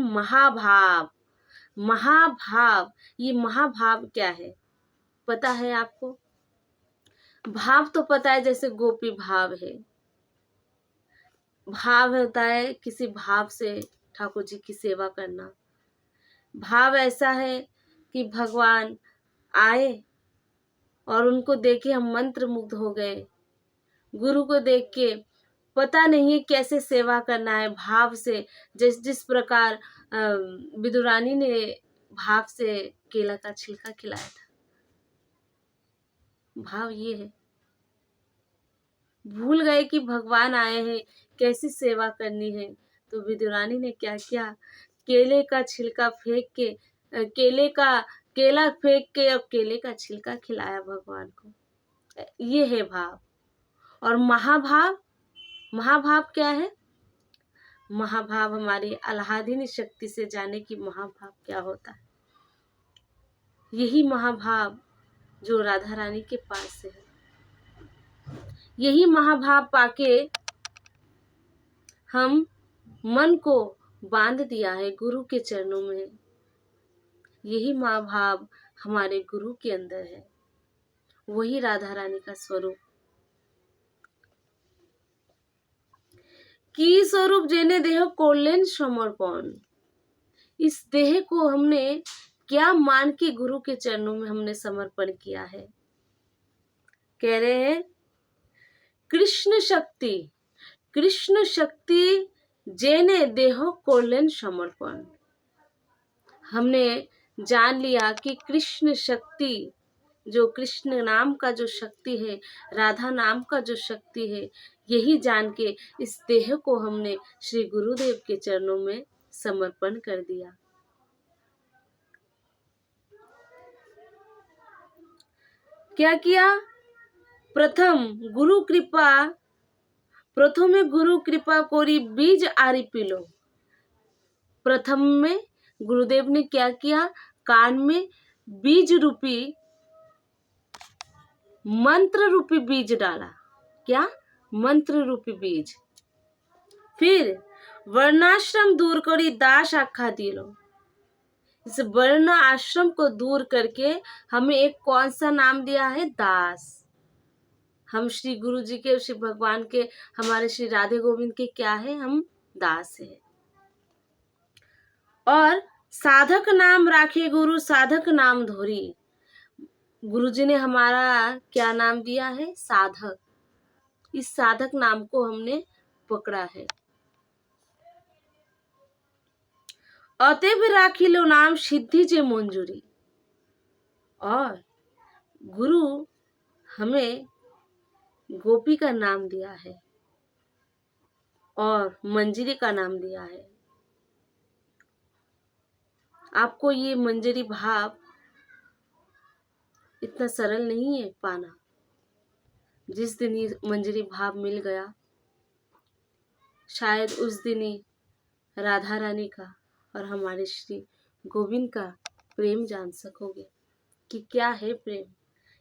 महाभाव, ये महाभाव क्या है पता है आपको, भाव तो पता है, जैसे गोपी भाव है, भाव होता है किसी भाव से ठाकुर जी की सेवा करना। भाव ऐसा है कि भगवान आए और उनको देखे हम मंत्र मुग्ध हो गए, गुरु को देख के पता नहीं है कैसे सेवा करना है, भाव से, जिस प्रकार विदुरानी ने भाव से केला का छिलका खिलाया था। भाव ये है, भूल गए कि भगवान आए हैं, कैसी सेवा करनी है। तो विदुरानी ने क्या किया, केले का छिलका फेंक के केला फेंक के और केले का छिलका खिलाया भगवान को। ये है भाव। और महाभाव क्या है, महाभाव हमारी आह्लादिनी शक्ति से जाने की महाभाव क्या होता है। यही महाभाव जो राधा रानी के पास से है, यही महाभाव पाके हम मन को बांध दिया है गुरु के चरणों में। यही महाभाव हमारे गुरु के अंदर है, वही राधा रानी का स्वरूप। की स्वरूप जेने देह कोलेन समर्पण, इस देह को हमने क्या मान के गुरु के चरणों में हमने समर्पण किया है। कह रहे हैं কৃষ্ণ শক্তি, কৃষ্ণ शक्ति जेने देहो कोलेन समर्पण। हमने जान लिया कि कृष्ण शक्ति, जो कृष्ण नाम का जो शक्ति है, राधा नाम का जो शक्ति है, यही जान के इस देह को हमने श्री गुरुदेव के चरणों में समर्पण कर दिया। क्या किया? प्रथमे गुरु कृपा कोरी बीज आरी पिलो। प्रथम में गुरुदेव ने क्या किया? कान में बीज रूपी, मंत्र रूपी बीज डाला। क्या? मंत्र रूपी बीज। फिर वर्णाश्रम दूर करी दास आखा दिलो। इस वर्ण आश्रम को दूर करके हमें एक कौन सा नाम दिया है? दास। हम श्री गुरु जी के, श्री भगवान के, हमारे श्री राधे गोविंद के क्या है? हम दास है। और साधक नाम राखे गुरु, साधक नाम धोरी। गुरु जी ने हमारा क्या नाम दिया है? साधक। इस साधक नाम को हमने पकड़ा है। अतएव राखी लो नाम सिद्धि जे मंजूरी। और गुरु हमें गोपी का नाम दिया है और मंजरी का नाम दिया है। आपको ये मंजरी भाव इतना सरल नहीं है पाना। जिस दिन ये मंजरी भाव मिल गया, शायद उस दिन ही राधा रानी का और हमारे श्री गोविंद का प्रेम जान सकोगे कि क्या है प्रेम,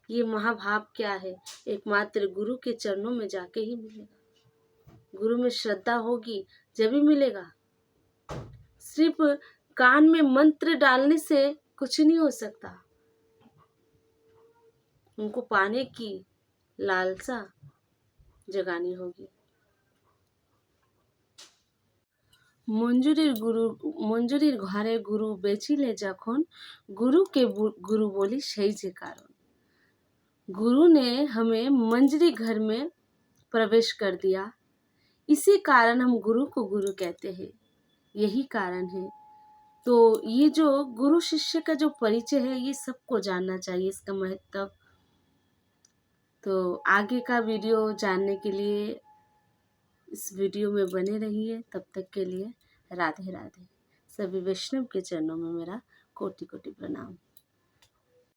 ये महाभाव क्या है। एकमात्र गुरु के चरणों में जाके ही मिलेगा। गुरु में श्रद्धा होगी जब ही मिलेगा। सिर्फ कान में मंत्र डालने से कुछ नहीं हो सकता। उनको पाने की लालसा जगानी होगी। মঞ্জুরির ঘরে गुरु बेचिले जखन गुरु के गुरु बोली সেই যে कारण। गुरु ने हमें मंजरी घर में प्रवेश कर दिया, इसी कारण हम गुरु को गुरु कहते हैं। यही कारण है। तो ये जो गुरु शिष्य का जो परिचय है, ये सबको जानना चाहिए, इसका महत्व। तो आगे का वीडियो जानने के लिए इस वीडियो में बने रहिए। तब तक के लिए राधे राधे। सभी वैष्णव के चरणों में मेरा कोटि कोटि प्रणाम।